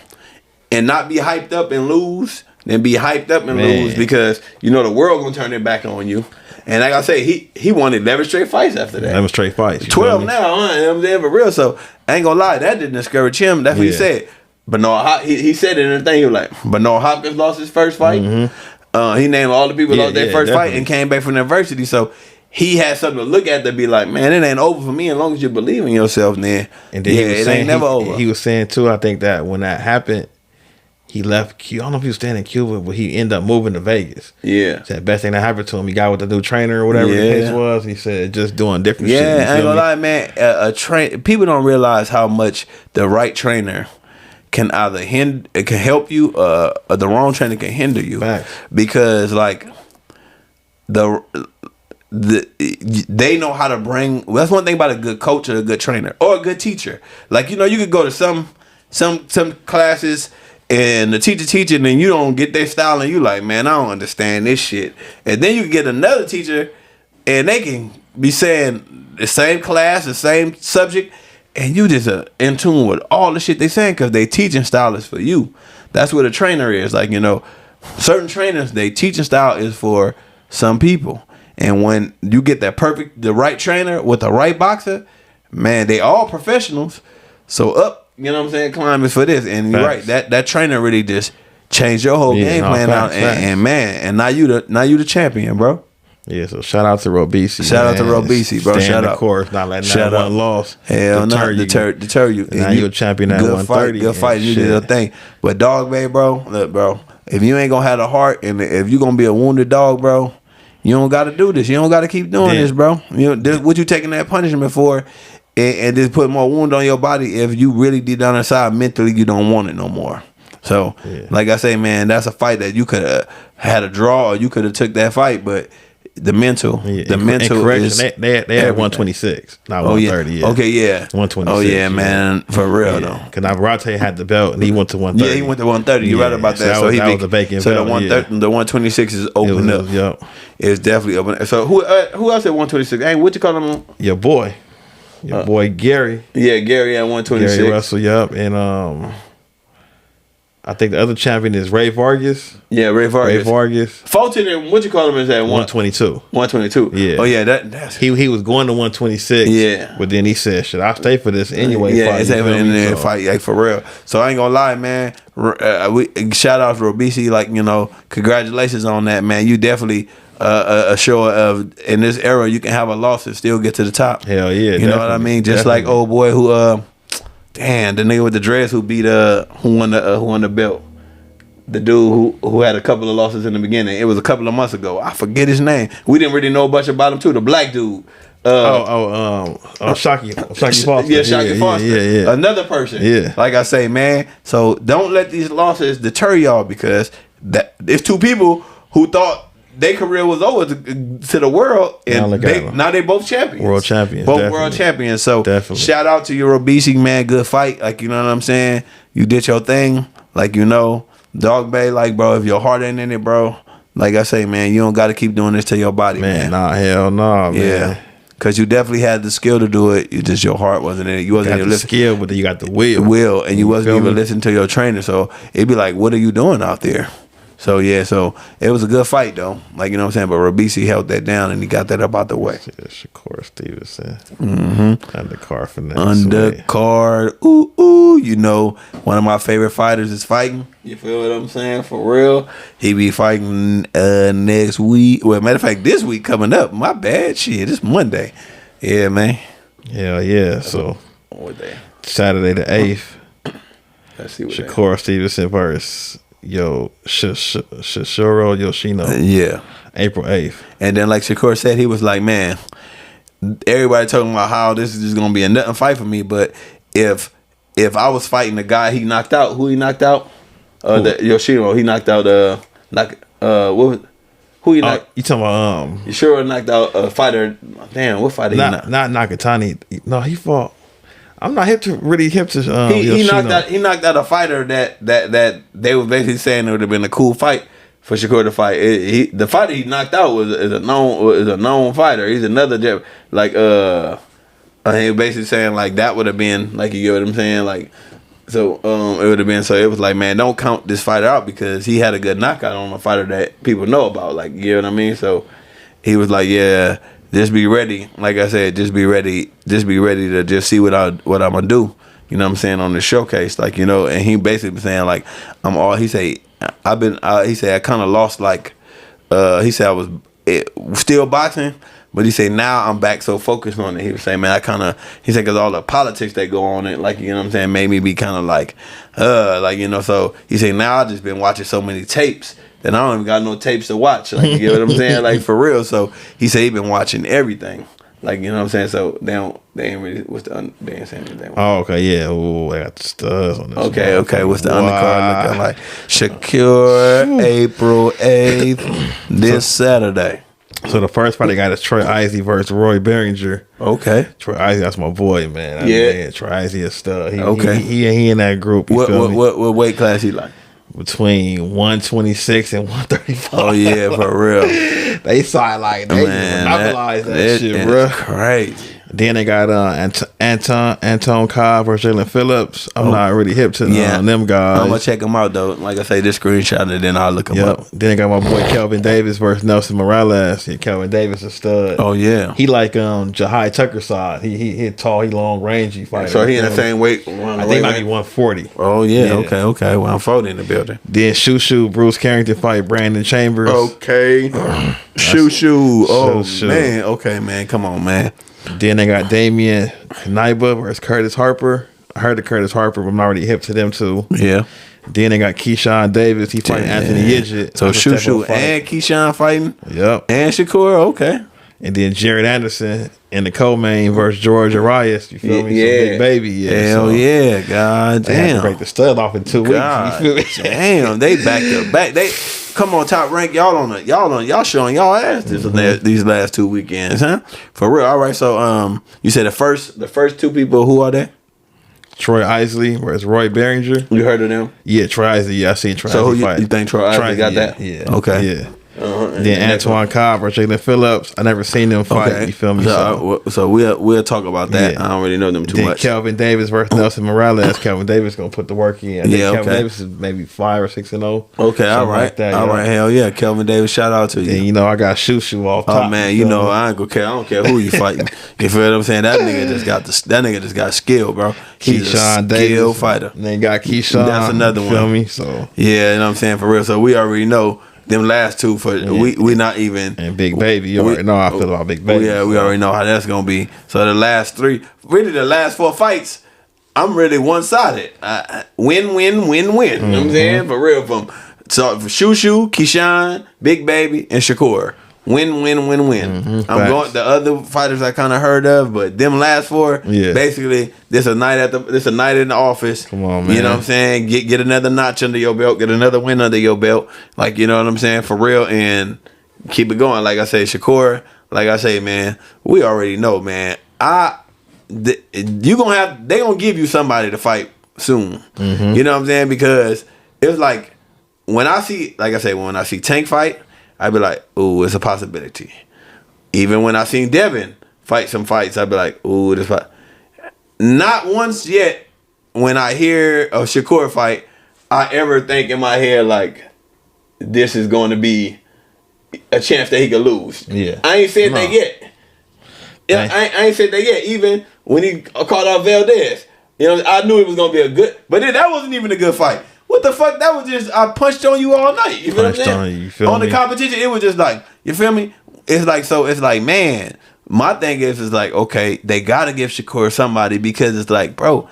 and not be hyped up and lose than be hyped up and lose, because, you know, the world gonna turn their back on you. And like I say, he won 11 straight fights after that. 11 straight fights. 12 now, you know what I'm saying, for real. So I ain't gonna lie, that didn't discourage him. That's what he said. Bernard, he said it in the thing. He was like, Bernard Hopkins lost his first fight. He named all the people lost their first fight and came back from adversity. So he had something to look at to be like, man, it ain't over for me as long as you believe in yourself, then. And then it ain't never over. He was saying too, I think that when that happened, he left Cuba. I don't know if he was staying in Cuba, but he ended up moving to Vegas. Yeah. Said best thing that happened to him. He got with the new trainer or whatever the case was. He said just doing different shit. Yeah, I ain't gonna lie, man. People don't realize how much the right trainer can either it can help you, or the wrong trainer can hinder you. Facts. Because like they know how to bring. Well, that's one thing about a good coach or a good trainer or a good teacher. Like, you know, you could go to some classes and the teacher teaching and you don't get their style and you like, man, I don't understand this shit. And then you can get another teacher and they can be saying the same class, the same subject, and you just in tune with all the shit they saying because they teaching style is for you. That's what a trainer is. Like, you know, certain trainers, they teaching style is for some people. And when you get the right trainer with the right boxer, man, they all professionals. So you know what I'm saying, climb is for this. And you're right, that trainer really just changed your whole game plan out. And man, and now you the champion, bro. Yeah, so shout out to Robisi. Shout out to Robisi, bro. Shout out. Of course, not letting that one loss deter you. And now you're a champion at 130. Good fight. You did a thing. But Dog Bay, bro, look, bro, if you ain't gonna have the heart and if you gonna be a wounded dog, bro, you don't gotta do this. You don't gotta keep doing this, bro. You know, what you taking that punishment for and just put more wound on your body if you really deep down inside mentally you don't want it no more. So, like I say, man, that's a fight that you could have had a draw or you could have took that fight, but the mental is they had 126, not 130. Yeah. Okay, yeah, 126. Oh yeah, man, for real though. Because Navarrete had the belt and he went to 130. Yeah, he went to 130. You're right about that. So that was a vacant belt. The 126 is open up. Yep, it's definitely open. So who else at 126? Hey, what you call him? Your boy Gary. Yeah, Gary at 126. Gary Russell. Yep, and I think the other champion is Ray Vargas. Yeah, Ray Vargas. Fulton and what you call him is at 122. 122. Yeah. Oh yeah, that's he was going to 126. Yeah. But then he said, "Should I stay for this anyway?" Yeah, it's having in there fight like for real. So I ain't gonna lie, man. We shout out to Robisi, like congratulations on that, man. You definitely a show of in this era you can have a loss and still get to the top. Hell yeah, you know what I mean? Just like old boy who damn, the nigga with the dreads who beat who won the belt. The dude who had a couple of losses in the beginning. It was a couple of months ago. I forget his name. We didn't really know much about him too. The black dude. Shocky Foster. Yeah, Shocky Foster. Yeah. Another person. Yeah. Like I say, man. So don't let these losses deter y'all because there's two people who thought their career was over to the world, and now they both champions, world champions, both definitely. World champions. So definitely. Shout out to your Robisi, man. Good fight, like you know what I'm saying. You did your thing, like Dog Bay, like bro. If your heart ain't in it, bro, like I say, man, you don't got to keep doing this to your body, man. Nah, hell no, man. Yeah. Cause you definitely had the skill to do it. You just your heart wasn't in it. You wasn't got the skill, but then you got the will. And you wasn't even listening to your trainer. So it'd be like, what are you doing out there? So yeah, so it was a good fight though. Like you know what I'm saying. But Robisi held that down and he got that up out the way. Yeah, Shakur Stevenson. Undercard finesse. Undercard. Ooh. One of my favorite fighters is fighting. You feel what I'm saying? For real. He be fighting next week. Well, matter of fact, this week coming up. My bad. Shit, it's Monday. Yeah, man. Hell yeah. So Saturday the 8th. Let's see what Shakur Stevenson versus Shishiro Yoshino. Yeah. April 8th. And then like Shakur said, he was like, man, everybody talking about how this is just gonna be a nothing fight for me, but if I was fighting the guy he knocked out, who he knocked out? Yoshino, he knocked out who he knocked? You talking about Yoshiro knocked out a fighter. Damn, what fighter he knocked? Not Nakatani. No, he fought. I'm not really hip to he knocked out a fighter that they were basically saying it would have been a cool fight for Shakur to fight. The fighter he knocked out is a known fighter. He's another like he was basically saying like that would have been like, you get what I'm saying, like so it would have been, so it was like, man, don't count this fighter out because he had a good knockout on a fighter that people know about, like, you know what I mean. So he was like, yeah, just be ready. Like I said, just be ready to just see what I'm gonna do. You know what I'm saying, on the showcase, like, and he basically saying like he said I kind of lost, like he said I was still boxing, but he said now I'm back so focused on it. He was saying, man, he said, because all the politics that go on it, like, you know what I'm saying, made me be kind of like so he said now I just been watching so many tapes that I don't even got no tapes to watch, like, you get what I'm saying, like, for real. So he said he been watching everything, like, you know what I'm saying. So they ain't really they ain't saying anything. Oh, okay, yeah. Oh, I got the studs on this. Okay. What's the undercard looking like? Shakur, April 8th, this Saturday. So the first fight they got is Troy Izzy versus Roy Behringer. Okay. Troy Izzy, that's my boy, man. Man, Troy Izzy is stud. He in that group. What weight class he like? Between 126 and 135. Oh yeah, for real. They saw it like they monopolized that shit, bro. Crazy. Then they got Anton Cobb versus Jalen Phillips. I'm not really hip to them guys. I'm gonna check them out though. Like I say, this screenshot and then I'll look them up. Then they got my boy Kelvin Davis versus Nelson Morales. Yeah, Kelvin Davis is stud. Oh yeah. He like Jahai Tucker side. He tall, he long rangy fighter. So he in the same weight. I think might be 140. Oh yeah. Okay. 140 in the building. Then Shushu Bruce Carrington fight Brandon Chambers. Okay. Shushu. Oh man. Okay, man. Come on, man. Then they got Damian Kniba versus Curtis Harper. I heard of Curtis Harper, but I'm already hip to them too. Yeah. Then they got Keyshawn Davis. He fighting Anthony Yidget. So Shushu and Keyshawn fighting. Yep. And Shakur. Okay. And then Jared Anderson in the co-main versus George Arias. You feel me? Yeah. Some Big Baby. Yeah. Hell yeah. God They had to damn. break the stud off in 2 weeks. God You feel me? damn. They back to back. They come on, Top Rank. Y'all showing y'all ass these last 2 weekends, huh? For real. All right. So you said the first two people. Who are they? Troy Isley versus Roy Behringer. You heard of them? Yeah, Troy Isley. Yeah, I seen Troy So Isley fight. you think Troy Isley got that? Yeah. Okay. Yeah. Then Antoine Cobb versus Jalen Phillips. I never seen them fight. Okay. You feel me? So we'll talk about that. Yeah. I don't really know them too Then much. Kelvin Davis versus Nelson Morales. Kelvin Davis gonna put the work in. I think Yeah, Kelvin okay. Davis is maybe 5 or 6-0. Okay, all right. Like that, all right, hell yeah. Kelvin Davis, shout out to you. Then I got Shushu off top. Oh man, I ain't gonna care. I don't care who you fighting. You feel what I'm saying? That nigga just got skill, bro. He's a Keyshawn skill Davis fighter. And then got Keyshawn. That's another you feel one. me? So Yeah, you know what I'm saying? For real. So we already know them last two we not even. and Big Baby, you already know how I feel about Big Baby. Yeah, we so. already know how that's gonna be. So the last three, really the last 4 fights, I'm really one sided. Win. You know what I'm saying? For real, for Shushu, Keyshawn, Big Baby, and Shakur. Win. I'm going the other fighters I kind of heard of, but them last 4, basically, this a night in the office. Come on, man. You know what I'm saying? Get another notch under your belt, get another win under your belt. Like, you know what I'm saying? For real, and keep it going. Like I say, Shakur, like I say, man, we already know, man. They gonna give you somebody to fight soon. You know what I'm saying? Because it's like when I see Tank fight, I be like, ooh, it's a possibility. Even when I seen Devin fight some fights, I be like, ooh, this fight. Not once yet when I hear a Shakur fight, I ever think in my head like this is going to be a chance that he could lose. Yeah, I ain't said that yet. Yeah, I ain't said that yet. Even when he caught out Valdez, I knew it was gonna be a good. But then that wasn't even a good fight. What the fuck? That was just I punched on you all night. You feel what I'm saying? On the competition, it was just like, you feel me? It's like, so it's like, man, my thing is like, okay, they gotta give Shakur somebody because it's like, bro,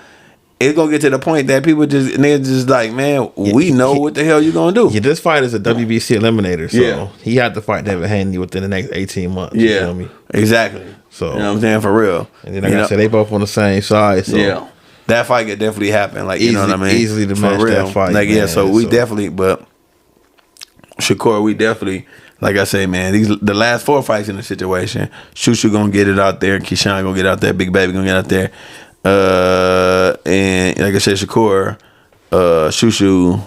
it's gonna get to the point that people just like, man, we know what the hell you gonna do. Yeah, this fight is a WBC eliminator, so he had to fight Devin Haney within the next 18 months. You feel me? Exactly. So you know what I'm saying? For real. And then like I said, they both on the same side. So yeah. That fight could definitely happen. Like, you know what I mean? Easily to match that fight. Like, man. yeah, so we definitely, but Shakur, we definitely, like I say, man, the last 4 fights in the situation, Shushu gonna get it out there, Keyshawn gonna get out there, Big Baby gonna get out there. And like I said, Shakur, Shushu,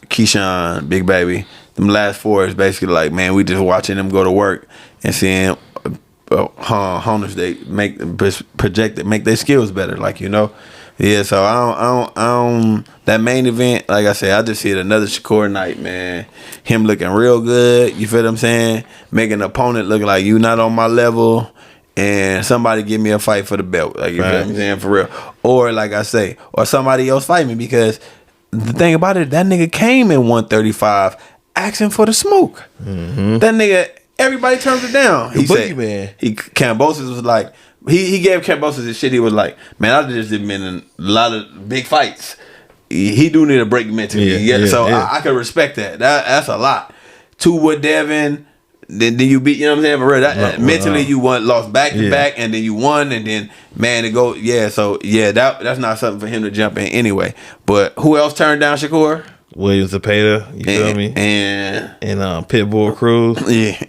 Keyshawn, Big Baby, them last 4 is basically like, man, we just watching them go to work and seeing honors they make their skills better, like, Yeah, so I don't that main event, like I said, I just see it another Shakur night, man. Him looking real good, you feel what I'm saying? Making an opponent look like you not on my level, and somebody give me a fight for the belt, like, you feel what I'm saying, for real. Or like I say, or somebody else fight me, because the thing about it, that nigga came in 135 asking for the smoke. That nigga, everybody turned it down. He said, Cambosis was like, he gave Cambosis his shit. He was like, man, I just been in a lot of big fights. He do need a break mentally. I can respect that. That's a lot. 2 with Devin, then you beat, you know what I'm saying? For real, mentally you lost back to back, and then you won, and then man, it go, that's not something for him to jump in anyway. But who else turned down Shakur? William Zepeda, you feel me? And Pitbull Cruz. Yeah.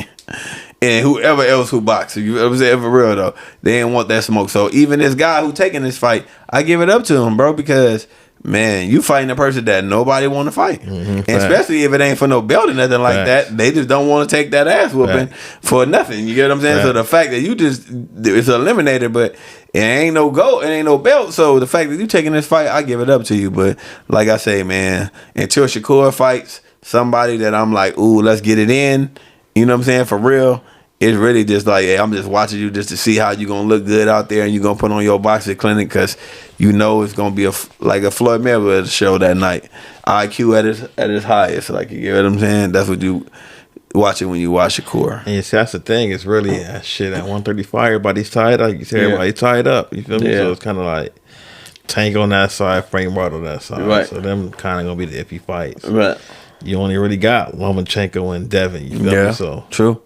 And whoever else who boxes, you know what I'm saying? For real though, they didn't want that smoke. So even this guy who taking this fight, I give it up to him, bro, because man, you fighting a person that nobody want to fight, and especially if it ain't for no belt or nothing like that. They just don't want to take that ass whooping for nothing. You get what I'm saying? So the fact that you it's eliminated, but it ain't no go, it ain't no belt. So the fact that you taking this fight, I give it up to you. But like I say, man, until Shakur fights somebody that I'm like, ooh, let's get it in. You know what I'm saying? For real, it's really just like, hey, I'm just watching you just to see how you gonna look good out there, and you gonna put on your boxing clinic, because it's gonna be like a Floyd Mayweather show that night. IQ at its highest, like, you get what I'm saying? That's what you watching when you watch Shakur. And see, that's the thing. It's really shit at 135. Everybody's tied up. You see everybody tied up. You feel me? So it's kind of like Tank on that side, Frank Ward on that side. Right. So them kind of gonna be the iffy fights. Right. You only really got Lomachenko and Devin. You feel me? So true.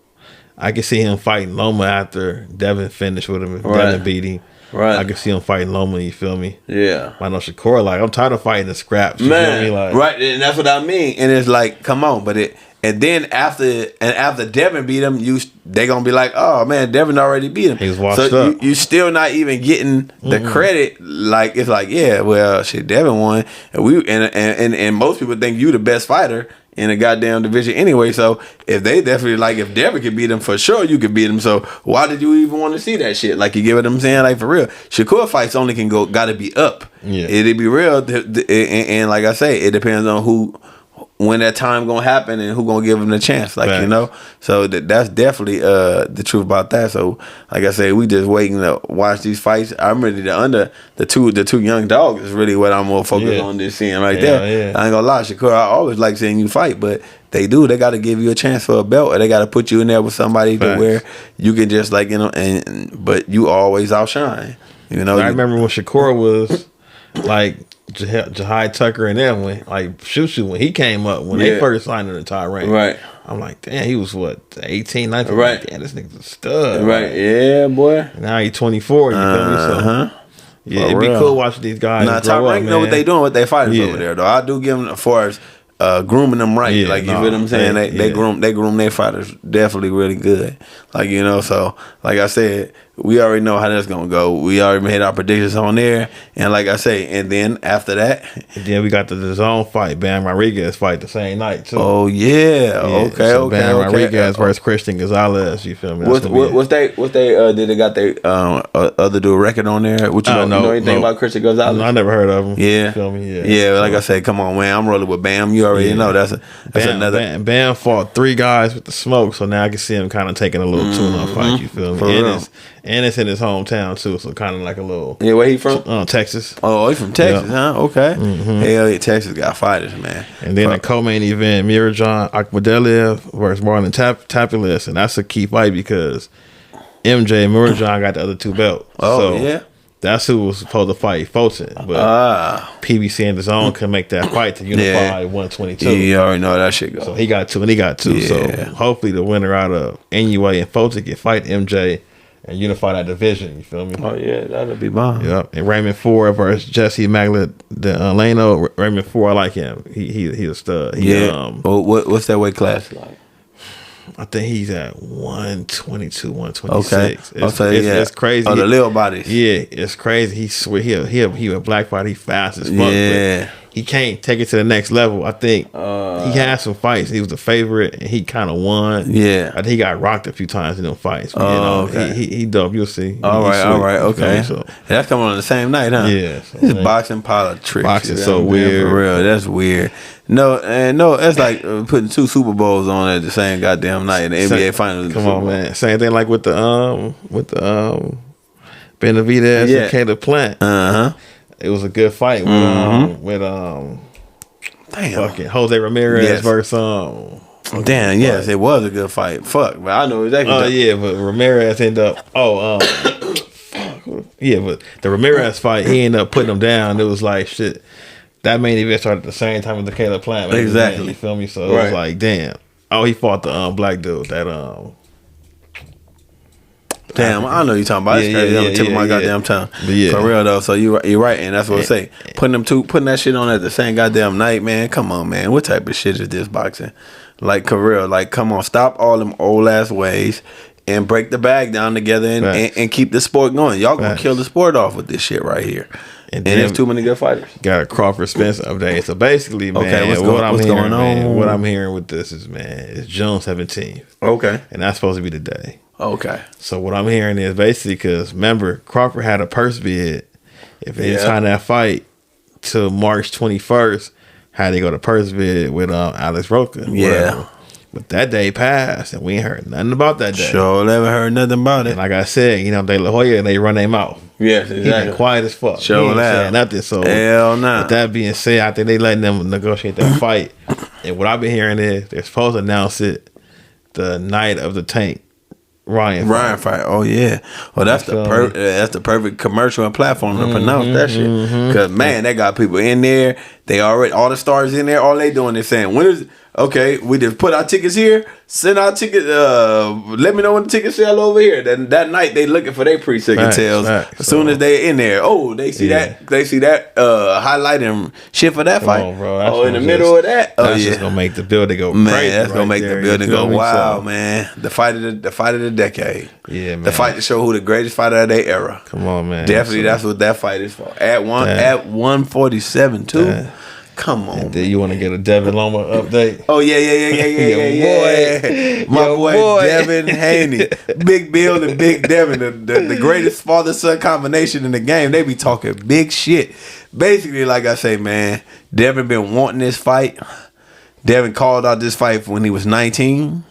I can see him fighting Loma after Devin finished with him. If Devin beat him. Right. I can see him fighting Loma, you feel me? Yeah. I know Shakur, like, I'm tired of fighting the scraps. You Man, feel me? Like, right, and that's what I mean. And it's like, come on, and then after Devin beat him, they gonna be like, oh man, Devin already beat him. He's washed up. You still not even getting the credit. Like it's like, yeah, well, shit, Devin won, and most people think you the best fighter in a goddamn division anyway. So if they definitely like, if Devin could beat him, for sure you could beat him. So why did you even want to see that shit? Like, you get what I'm saying? Like, for real, Shakur fights only gotta be up. Yeah, it'd be real, and like I say, it depends on when that time gonna happen and who gonna give him the chance, like, you know. So that's definitely the truth about that. So like I say, we just waiting to watch these fights. I'm ready to the two young dogs is really what I'm more focused on this seeing right there. Yeah. I ain't gonna lie, Shakur, I always like seeing you fight, but they got to give you a chance for a belt, or they got to put you in there with somebody to where you can just, like, you know, but you always outshine. You know, I remember when Shakur was like Jahai Tucker and them, when like Shushu, when he came up, when they first signed in the top rank. Right. I'm like, damn, he was what, 18, 19? Right. Like, damn, this nigga's a stud. Right. Like, yeah, boy. Now he's 24, you feel me? So yeah, it'd be cool watching these guys. Now, top rank know what they doing with their fighters over there, though. I do give them, as far as grooming them right. Yeah, like, you feel what I'm saying? They groom their fighters definitely really good. Like, you know, so like I said, we already know how that's gonna go. We already made our predictions on there, and like I say, and then after that, and then we got the DAZN fight, Bam Rodriguez fight the same night too. Oh yeah, okay, so Bam Rodriguez versus Christian Gonzalez. You feel me? What's they did they got their other dude record on there? What you know anything about Christian Gonzalez? No, I never heard of him. Yeah, you feel me? Yeah. Like I said, come on, man, I'm rolling with Bam. You already know that's another. Bam fought 3 guys with the smoke, so now I can see him kind of taking a little tune-up fight. You feel me? And it's in his hometown too, so kind of like a little. Yeah, where he from? Texas. Oh, he from Texas, huh? Okay. Hell yeah, Texas got fighters, man. And then the co-main event, Mirajan Akhmadaliev versus Marlon Tapulis, and that's a key fight because MJ and Mirajan got the other 2 belts. Oh, so yeah. That's who was supposed to fight Fulton, but PBC and DAZN can make that fight to unify 122. Yeah, you already know how that shit goes. So he got 2 and he got 2. Yeah. So hopefully the winner out of NUA and Fulton can fight MJ and unify that division. You feel me? Oh yeah, that'll be bomb. Yep. And Raymond Ford versus Jesse Magdaleno. Raymond Ford, I like him. He a stud. What's that weight class like? I think he's at 122, 126. Okay. It's crazy. Oh, the little bodies. Yeah, it's crazy. He a black fighter. He fast as fuck. Yeah. He can't take it to the next level. I think he had some fights. He was the favorite, and he kind of won. Yeah. I think he got rocked a few times in them fights. But, okay. He dope. You'll see. All right. Okay. So that's coming on the same night, huh? Yeah. So, this boxing politics. Boxing so weird. For real, that's weird. No, that's like putting 2 Super Bowls on at the same goddamn night in the NBA Finals. Come on, man. Same thing like with the Benavidez and Caleb Plant. It was a good fight with fucking Jose Ramirez versus Damn, yes, it was a good fight. Fuck, but I know exactly. Oh yeah, but Ramirez ended up. Yeah, but the Ramirez fight, he ended up putting him down. It was like shit. That main event started at the same time as the Caleb Plant. Exactly. You feel me? So it was like, damn. Oh, he fought the black dude. That Damn, I know you're talking about. It's crazy. I'm tipping my goddamn tongue. For real though. So you're right, and that's what I say. Putting that shit on at the same goddamn night, man. Come on, man. What type of shit is this boxing? Like, for real. Like, come on, stop all them old ass ways and break the bag down together and keep the sport going. Y'all gonna kill the sport off with this shit right here. And there's too many good fighters. Got a Crawford Spence update. So basically, man, what's going on? What I'm hearing with this is, man, it's June 17th. Okay. And that's supposed to be the day. Okay. So what I'm hearing is basically because, remember, Crawford had a purse bid. If they sign that fight till March 21st, how they go to purse bid with Alex Roca. Yeah. But that day passed, and we ain't heard nothing about that day. Sure, never heard nothing about it. And like I said, De La Hoya, they run their mouth. Yes, exactly. He been quiet as fuck. Sure, he ain't saying nothing. So, hell no. With that being said, I think they letting them negotiate that fight. And what I've been hearing is they're supposed to announce it the night of the Tank Ryan fight. Oh yeah. Well, that's the perfect commercial and platform to pronounce that shit. Because man, they got people in there. They already all the stars in there. All they doing is saying, when is Okay, we just put our tickets here. Send our ticket. Let me know when the tickets sell over here. Then that night they looking for their pre-second sales. As soon as they in there, they see that. They see that highlighting shit for that fight. On, bro. In the middle of that. That's just gonna make the building go crazy. Man, that's gonna make the building go wild, man. The fight of the decade. Yeah, man. The fight to show who the greatest fighter of their era. Come on, man. Definitely, that's what that fight is for. At 147 too. Damn. Come on. Then you want to get a Devin Loma update? Oh yeah. My boy Devin Haney, Big Bill and Big Devin, the greatest father-son combination in the game. They be talking big shit. Basically, like I say, man, Devin been wanting this fight. Devin called out this fight when he was 19.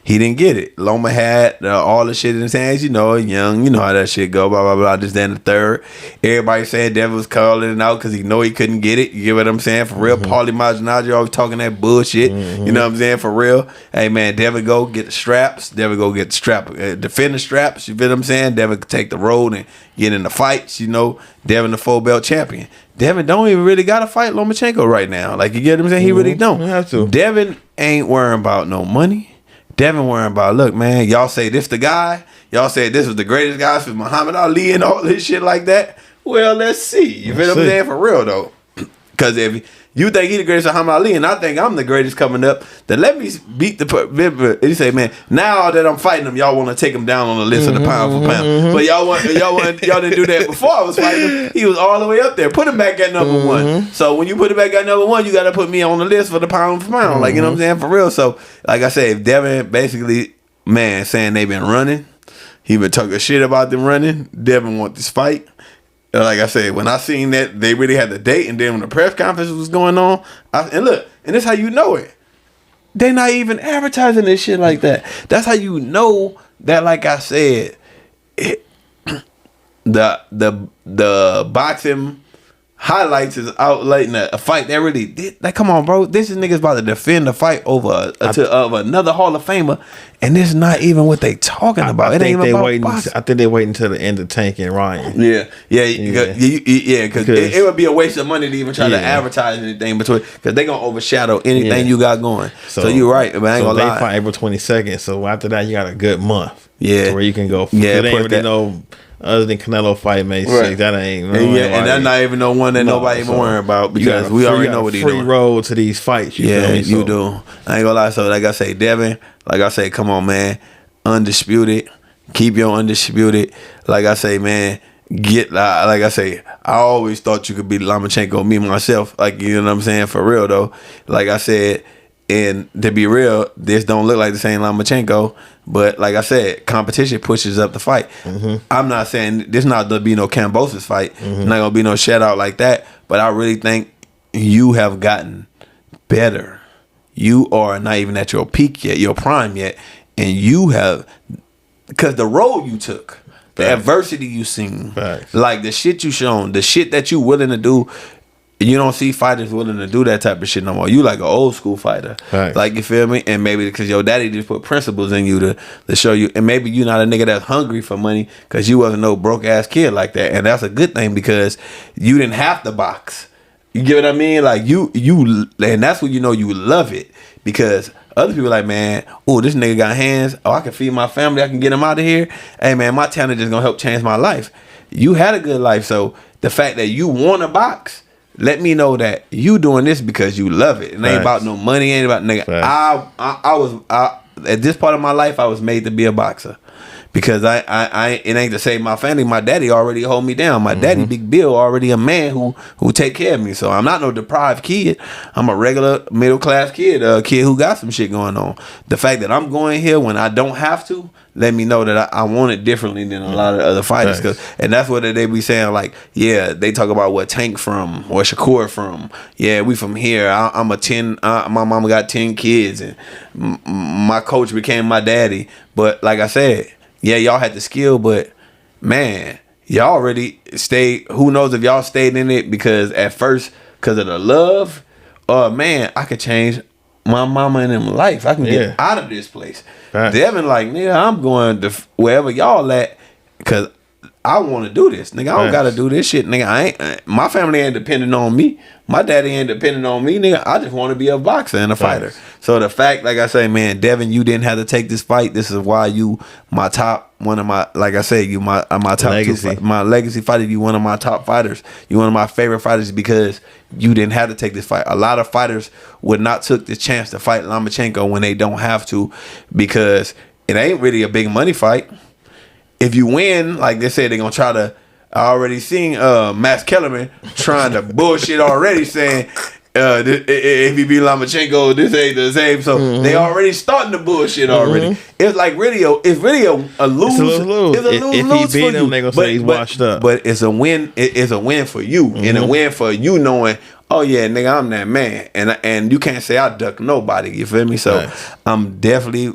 He didn't get it. Loma had all the shit in his hands, young, you know how that shit go, blah, blah, blah, this, then the third. Everybody said Devin was calling it out because he know he couldn't get it. You get what I'm saying? For real, Paulie Maldonado always talking that bullshit. You know what I'm saying? For real. Hey, man, Devin go get the straps. Devin go get the strap. Defend the straps, you feel what I'm saying? Devin take the road and get in the fights, Devin the 4-belt champion. Devin don't even really got to fight Lomachenko right now. Like, you get what I'm saying? He really don't. Have to. Devin ain't worrying about no money. Devin worrying about, look, man, y'all say this the guy. Y'all say this was the greatest guy for Muhammad Ali and all this shit like that. Well, let's see. You feel what I'm saying? For real, though. Because if you think he the greatest Muhammad Ali and I think I'm the greatest coming up, then let me beat the... He say, man, now that I'm fighting him, y'all want to take him down on the list of the pound for pound. But y'all didn't do that before I was fighting him. He was all the way up there. Put him back at number one. So when you put him back at number one, you got to put me on the list for the pound for pound. Like, you know what I'm saying? For real. So, like I said, if Devin basically, man, saying they been running, he been talking shit about them running, Devin want this fight. Like I said, when I seen that they really had the date, and then when the press conference was going on, and this how you know it. They not even advertising this shit like that. That's how you know that. Like I said, the boxing highlights is outlighting a fight that really did. Like, come on, bro. This is niggas about to defend the fight over of another Hall of Famer, and this is not even what they talking about. It ain't even about boxing. I think they waiting until the end of Tank and Ryan. Yeah, because it would be a waste of money to even try to advertise anything between, because they gonna overshadow anything you got going. So you're right, man. I ain't gonna lie. They fight April 22nd. So after that, you got a good month. Yeah, where you can go. Yeah, they ain't really know. Other than Canelo fight May 6th, that ain't. And that's not even the one that nobody even worrying about, because we already know what he's doing. Free road to these fights. You feel me? You do. I ain't gonna lie. So like I say, Devin, like I say, come on, man, undisputed. Keep your undisputed. Like I say, man, like I say, I always thought you could beat Lomachenko. Me myself, like, you know what I'm saying, for real though. Like I said. And to be real, this don't look like the same Lomachenko, but like I said, competition pushes up the fight. I'm not saying this not to be no Kambosos fight. Not gonna be no shutout like that. But I really think you have gotten better. You are not even at your peak yet, your prime yet, and you have, because the road you took, the adversity you seen, like the shit you shown, the shit that you willing to do. You don't see fighters willing to do that type of shit no more. You like an old school fighter. Like, you feel me? And maybe because your daddy just put principles in you to show you. And maybe you not a nigga that's hungry for money because you wasn't no broke ass kid like that. And that's a good thing because you didn't have to box. You get what I mean? Like, you and that's when you know you love it. Because other people like, man, oh, this nigga got hands. Oh, I can feed my family. I can get him out of here. Hey, man, my talent is going to help change my life. You had a good life. So the fact that you want to box, let me know that you doing this because you love it. It ain't about no money. Ain't about nigga. I was at this part of my life, I was made to be a boxer because I it ain't to say my family. My daddy already hold me down. My daddy, Big Bill, already a man who take care of me. So I'm not no deprived kid. I'm a regular middle class kid, a kid who got some shit going on. The fact that I'm going here when I don't have to, let me know that I want it differently than a lot of other fighters. And that's what they be saying, like, yeah, they talk about what Tank from or Shakur from. Yeah, we from here. I'm a 10. My mama got 10 kids, and my coach became my daddy. But like I said, yeah, y'all had the skill, but man, y'all already stayed. Who knows if y'all stayed in it because at first, because of the love, man, I could change my mama and them life. I can get out of this place. Devin like, nigga, I'm going to wherever y'all at, because I want to do this, nigga. I don't gotta do this shit, nigga. My family ain't depending on me. My daddy ain't depending on me, nigga. I just want to be a boxer and a fighter. So the fact, like I say, man, Devin, you didn't have to take this fight. This is why you my top, one of my, like I say, you my top legacy. My legacy fighter. You one of my top fighters. You one of my favorite fighters because you didn't have to take this fight. A lot of fighters would not took this chance to fight Lomachenko when they don't have to, because it ain't really a big money fight. If you win, like they said, they're gonna try to. I already seen Max Kellerman trying to bullshit already, saying if you beat Lomachenko, this ain't the same. So they already starting the bullshit already. It's like really a lose. It's a lose. It's a lose. If he beat him, they gonna say he's washed up. But it's a win. It's a win for you, and a win for you knowing. Oh yeah, nigga, I'm that man, and you can't say I duck nobody. You feel me? So I'm definitely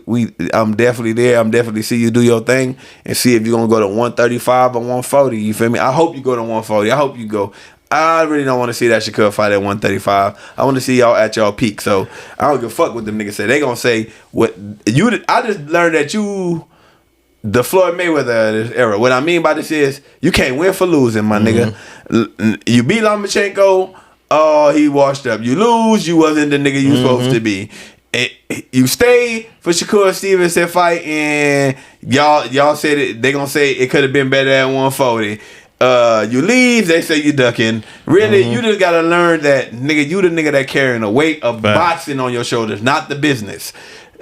there. I'm definitely see you do your thing and see if you're gonna go to 135 or 140. You feel me? I hope you go to 140. I hope you go. I really don't want to see that Shakur fight at 135. I want to see y'all at y'all peak. So I don't give a fuck what them niggas say. They gonna say what you. I just learned that you. The Floyd Mayweather of this era. What I mean by this is you can't win for losing, my nigga. You beat Lomachenko. Oh, he washed up. You lose, you wasn't the nigga you supposed to be. You stay for Shakur Stevenson fight, and y'all said it. They gonna say it could have been better at 140. You leave, they say you ducking. Really, you just gotta learn that, nigga. You the nigga that carrying the weight of boxing on your shoulders, not the business.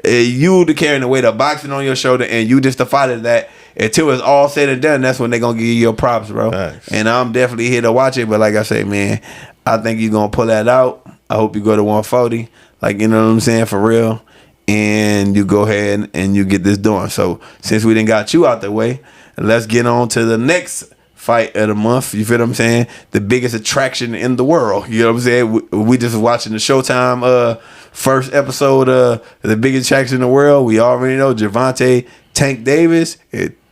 You the carrying the weight of boxing on your shoulder, and you just the fighter that. Until it's all said and done, that's when they gonna give you your props, bro. And I'm definitely here to watch it. But like I say, man, I think you're gonna pull that out. I hope you go to 140, like, you know what I'm saying, for real. And you go ahead and you get this done. So since we done got you out the way, let's get on to the next fight of the month. You feel what I'm saying? The biggest attraction in the world. You know what I'm saying? We just watching the Showtime first episode of the biggest attraction in the world. We already know Gervonta Tank Davis.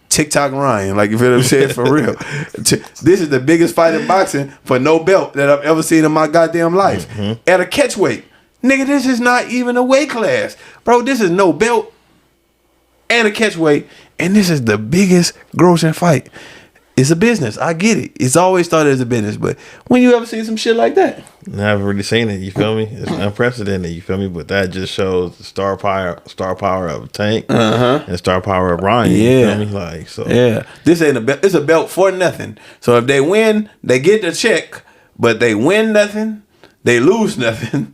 TikTok Ryan, like, you feel what I'm saying, for real. This is the biggest fight in boxing for no belt that I've ever seen in my goddamn life. At a catch weight. Nigga, this is not even a weight class. Bro, this is no belt and a catch weight, and this is the biggest grossing fight. It's a business. I get it. It's always started as a business, but when you ever seen some shit like that? Never really seen it. You feel me? It's unprecedented. You feel me? But that just shows the star power of Tank and star power of Ryan. Yeah. You feel me? Like, so. Yeah. This ain't a belt. It's a belt for nothing. So if they win, they get the check, but they win nothing, they lose nothing.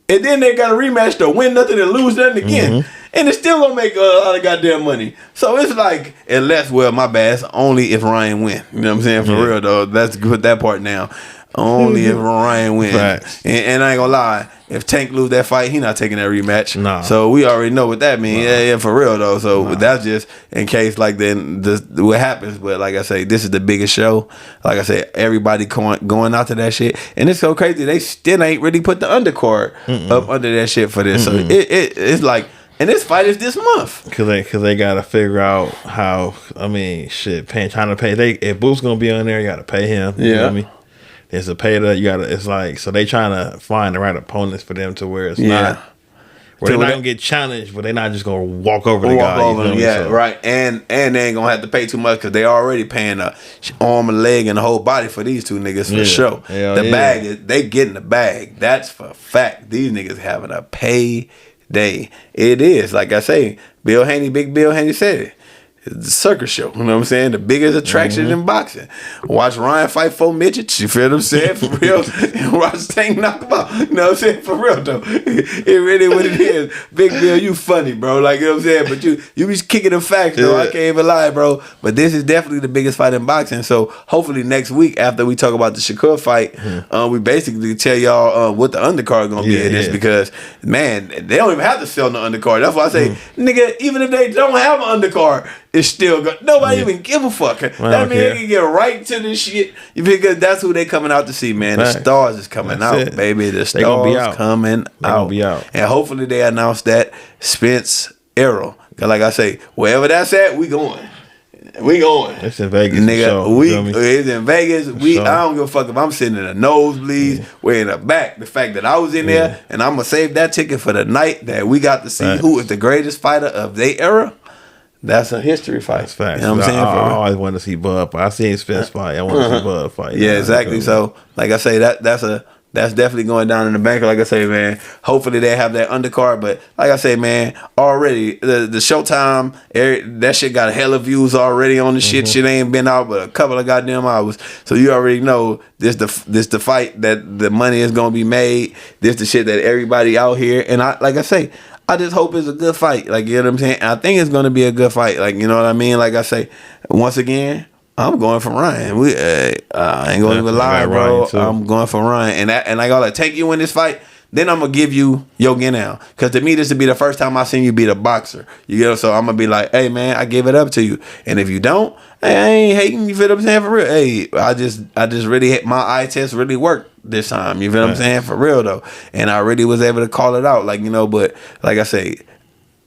And then they got a rematch to win nothing and lose nothing again. And it still gonna make a lot of goddamn money. So it's like, unless, well, my bad, it's only if Ryan win. You know what I'm saying? For real though. Let's put that part down. Only if Ryan win. Right. And I ain't gonna lie, if Tank lose that fight, he not taking that rematch. Nah. So we already know what that means. Yeah, for real though. So that's just in case, like, then what happens. But like I say, this is the biggest show. Like I said, everybody going out to that shit, and it's so crazy they still ain't really put the undercard up under that shit for this. So it's like. And this fight is this month. Cause they gotta figure out how. I mean, shit, trying to pay. If Boot's gonna be on there, you gotta pay him. You know what I mean? There's a pay that you gotta. It's like, so they trying to find the right opponents for them to where it's not. Where they're not gonna get challenged, but they're not just gonna walk over the guy. Over them, so. Right. And they ain't gonna have to pay too much because they already paying a arm and leg and the whole body for these two niggas for sure. The bag is, they getting the bag. That's for a fact. These niggas having a pay. It is, like I say, Big Bill Haney said it. It's a circus show. You know what I'm saying? The biggest attraction in boxing. Watch Ryan fight 4 midgets. You feel what I'm saying? For real. And watch Tank knock him out. You know what I'm saying? For real though. It really what it is. Big Bill, you funny, bro. Like, you know what I'm saying? But you be kicking the facts, though. I can't even lie, bro. But this is definitely the biggest fight in boxing. So hopefully next week, after we talk about the Shakur fight, we basically tell y'all what the undercard gonna be in this, because man, they don't even have to sell the undercard. That's why I say, nigga, even if they don't have an undercard, it's still good. Nobody even give a fuck. That means they can get right to this shit, because that's who they coming out to see, man. The stars is coming out, baby. The stars coming out. And hopefully they announce that Spence Arrow. Cause like I say, wherever that's at, we going. It's in Vegas, nigga. It's in Vegas. I don't give a fuck if I'm sitting in the nosebleeds. We're in the back. The fact that I was in there, and I'm gonna save that ticket for the night that we got to see who is the greatest fighter of their era. that's a history fight. That's facts. You know what I'm saying? I always wanted to see Bud fight. I seen Spence fight. I want to see Bud fight. Yeah, exactly. So, like I say, that's definitely going down in the bank. Like I say, man, hopefully they have that undercard. But like I say, man, already the Showtime, that shit got a hell of views already on the shit. Shit ain't been out but a couple of goddamn hours. So you already know this the fight that the money is gonna be made. This the shit that everybody out here. And like I say, I just hope it's a good fight. Like, you know what I'm saying? I think it's gonna be a good fight. Like, you know what I mean? Like I say, once again, I'm going for Ryan. I ain't gonna even lie, bro. I'm going for Ryan, and I gotta take you in this fight. Then I'm gonna give you your get out, because to me this would be the first time I seen you beat a boxer. You know, so I'm gonna be like, hey man, I give it up to you. And if you don't, hey, I ain't hating. You feel what I'm saying? For real. Hey, I just really my eye test really worked this time. You feel what I'm saying? For real though, and I really was able to call it out. Like, you know, but like I say,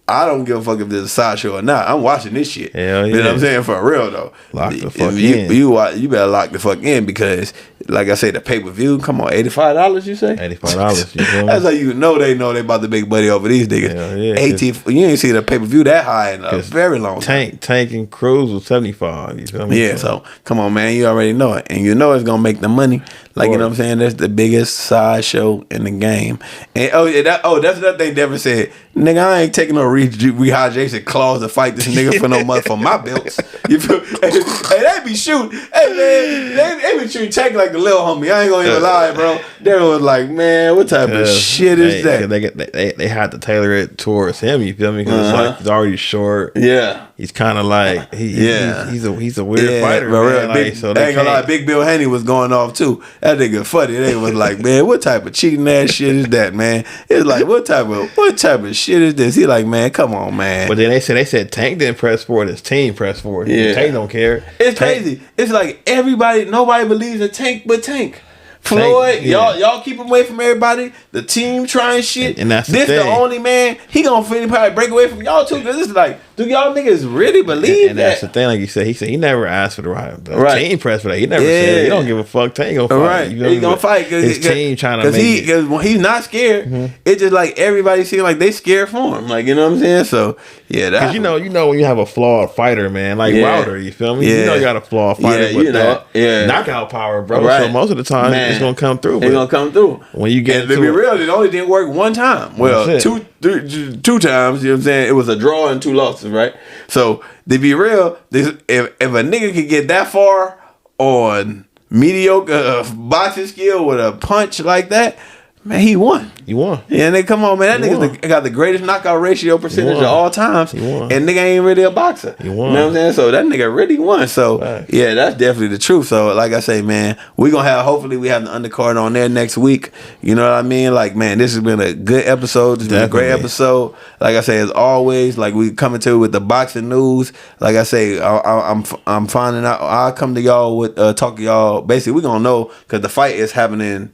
I don't give a fuck if there's a sideshow or not. I'm watching this shit. Hell yeah. You know what I'm saying? For real though. Lock the fuck in. You better lock the fuck in, because like I say, the pay-per-view, come on, $85 you say? $85. You feel That's how you know they about to make money over these niggas. Hell yeah, 18, you ain't see the pay-per-view that high in a very long time. Tank and Cruz was 75. You feel me? Yeah, so come on, man. You already know it. And you know it's going to make the money. Like, you know what I'm saying? That's the biggest sideshow in the game. And that's another thing Devin said. Nigga, I ain't taking no rehydration clause to fight this nigga for no money for my belts. You feel? Hey, they be shooting. Hey, man, they be shooting Tank like the little homie. I ain't gonna even lie, bro. Devin was like, man, what type of shit is that? They had to tailor it towards him. You feel me? Because it's like he's already short. Yeah. He's kind of like he's a weird fighter. Man. Like, so ain't gonna lie, Big Bill Haney was going off too. That nigga funny. They was like, man, what type of cheating ass shit is that, man? It's like, what type of shit is this? He like, man, come on, man. But then they said Tank didn't press forward. His team pressed forward. Yeah. Tank don't care. It's crazy. It's like nobody believes in Tank but Tank. Floyd, y'all keep him away from everybody. The team trying shit. And that's this the only man. He gonna probably break away from y'all too. Because it's like, do y'all niggas really believe and that? That's the thing. Like you said, he never asked for the team press for that. He never said he don't give a fuck. Tank gonna fight. Right, you know he gonna fight because his team trying to make it. Because when he's not scared, it's just like everybody seems like they scared for him. Like, you know what I'm saying? So yeah, that's you know when you have a flawed fighter, man, like Wilder. You feel me? You know you got a flawed fighter with that knockout power, bro. Right. So most of the time it's gonna come through. It's gonna come through. When you get to be real, it only didn't work one time. Well, two times. You know what I'm saying? It was a draw and 2 losses, right? So to be real, if a nigga could get that far on mediocre boxing skill with a punch like that, man, he won. Yeah, and they come on, man. That nigga got the greatest knockout ratio percentage of all times. And nigga ain't really a boxer. You know what I'm saying? So that nigga really won. So yeah, that's definitely the truth. So like I say, man, hopefully we have the undercard on there next week. You know what I mean? Like, man, this has been a good episode. This has been a great episode. Like I say, as always, like we coming to you with the boxing news. Like I say, I'm finding out. I'll come to y'all with talk to y'all. Basically, we gonna know because the fight is happening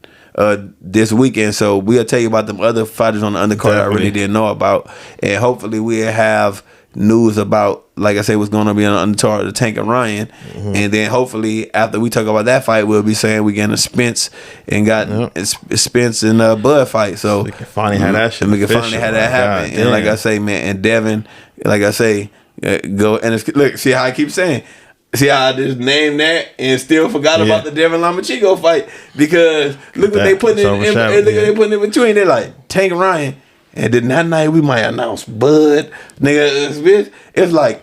this weekend, so we'll tell you about them other fighters on the undercard I really didn't know about, and hopefully we'll have news about, like I say, what's going to be on the undercard of Tank and Ryan, and then hopefully after we talk about that fight, we'll be saying we getting a Spence and Spence and Bud fight, so we can finally have that shit. And we can finally have that happen, and like I say, man, and Devin, like I say, go and look, see how I keep saying. See how I just named that and still forgot about the Devin Lomachenko fight, because look what they putting they putting in between. They're like Tank Ryan, and then that night we might announce Bud, nigga. It's like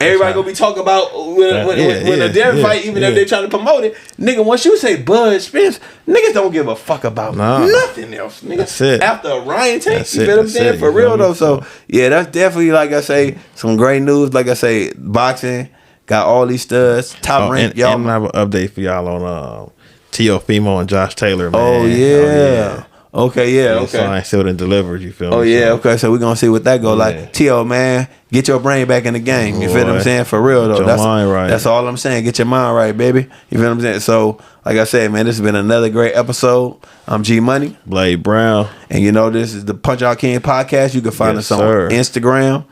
everybody gonna be talking about when the Devin fight, even if they trying to promote it. Nigga, once you say Bud Spence, niggas don't give a fuck about nothing else. Nigga, that's it. After Ryan Tank, you feel what I'm saying? For real though. So yeah, that's definitely, like I say, some great news. Like I say, boxing. Got all these studs, top rank, y'all. And I have an update for y'all on Teofimo and Josh Taylor, man. Oh yeah. Okay, yeah, okay. Signed, sealed, and delivered, you feel me? Oh yeah, okay. So we're gonna see what that go like. T.O., man, get your brain back in the game. You feel what I'm saying? For real though. Get your mind right. That's all I'm saying. Get your mind right, baby. You feel what I'm saying? So, like I said, man, this has been another great episode. I'm G Money. Blade Brown. And you know this is the Punch Out King podcast. You can find us on Instagram,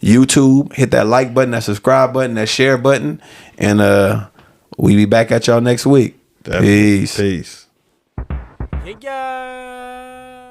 YouTube. Hit that like button, that subscribe button, that share button, and we be back at y'all next week. Definitely. Peace. Peace. Hey guys.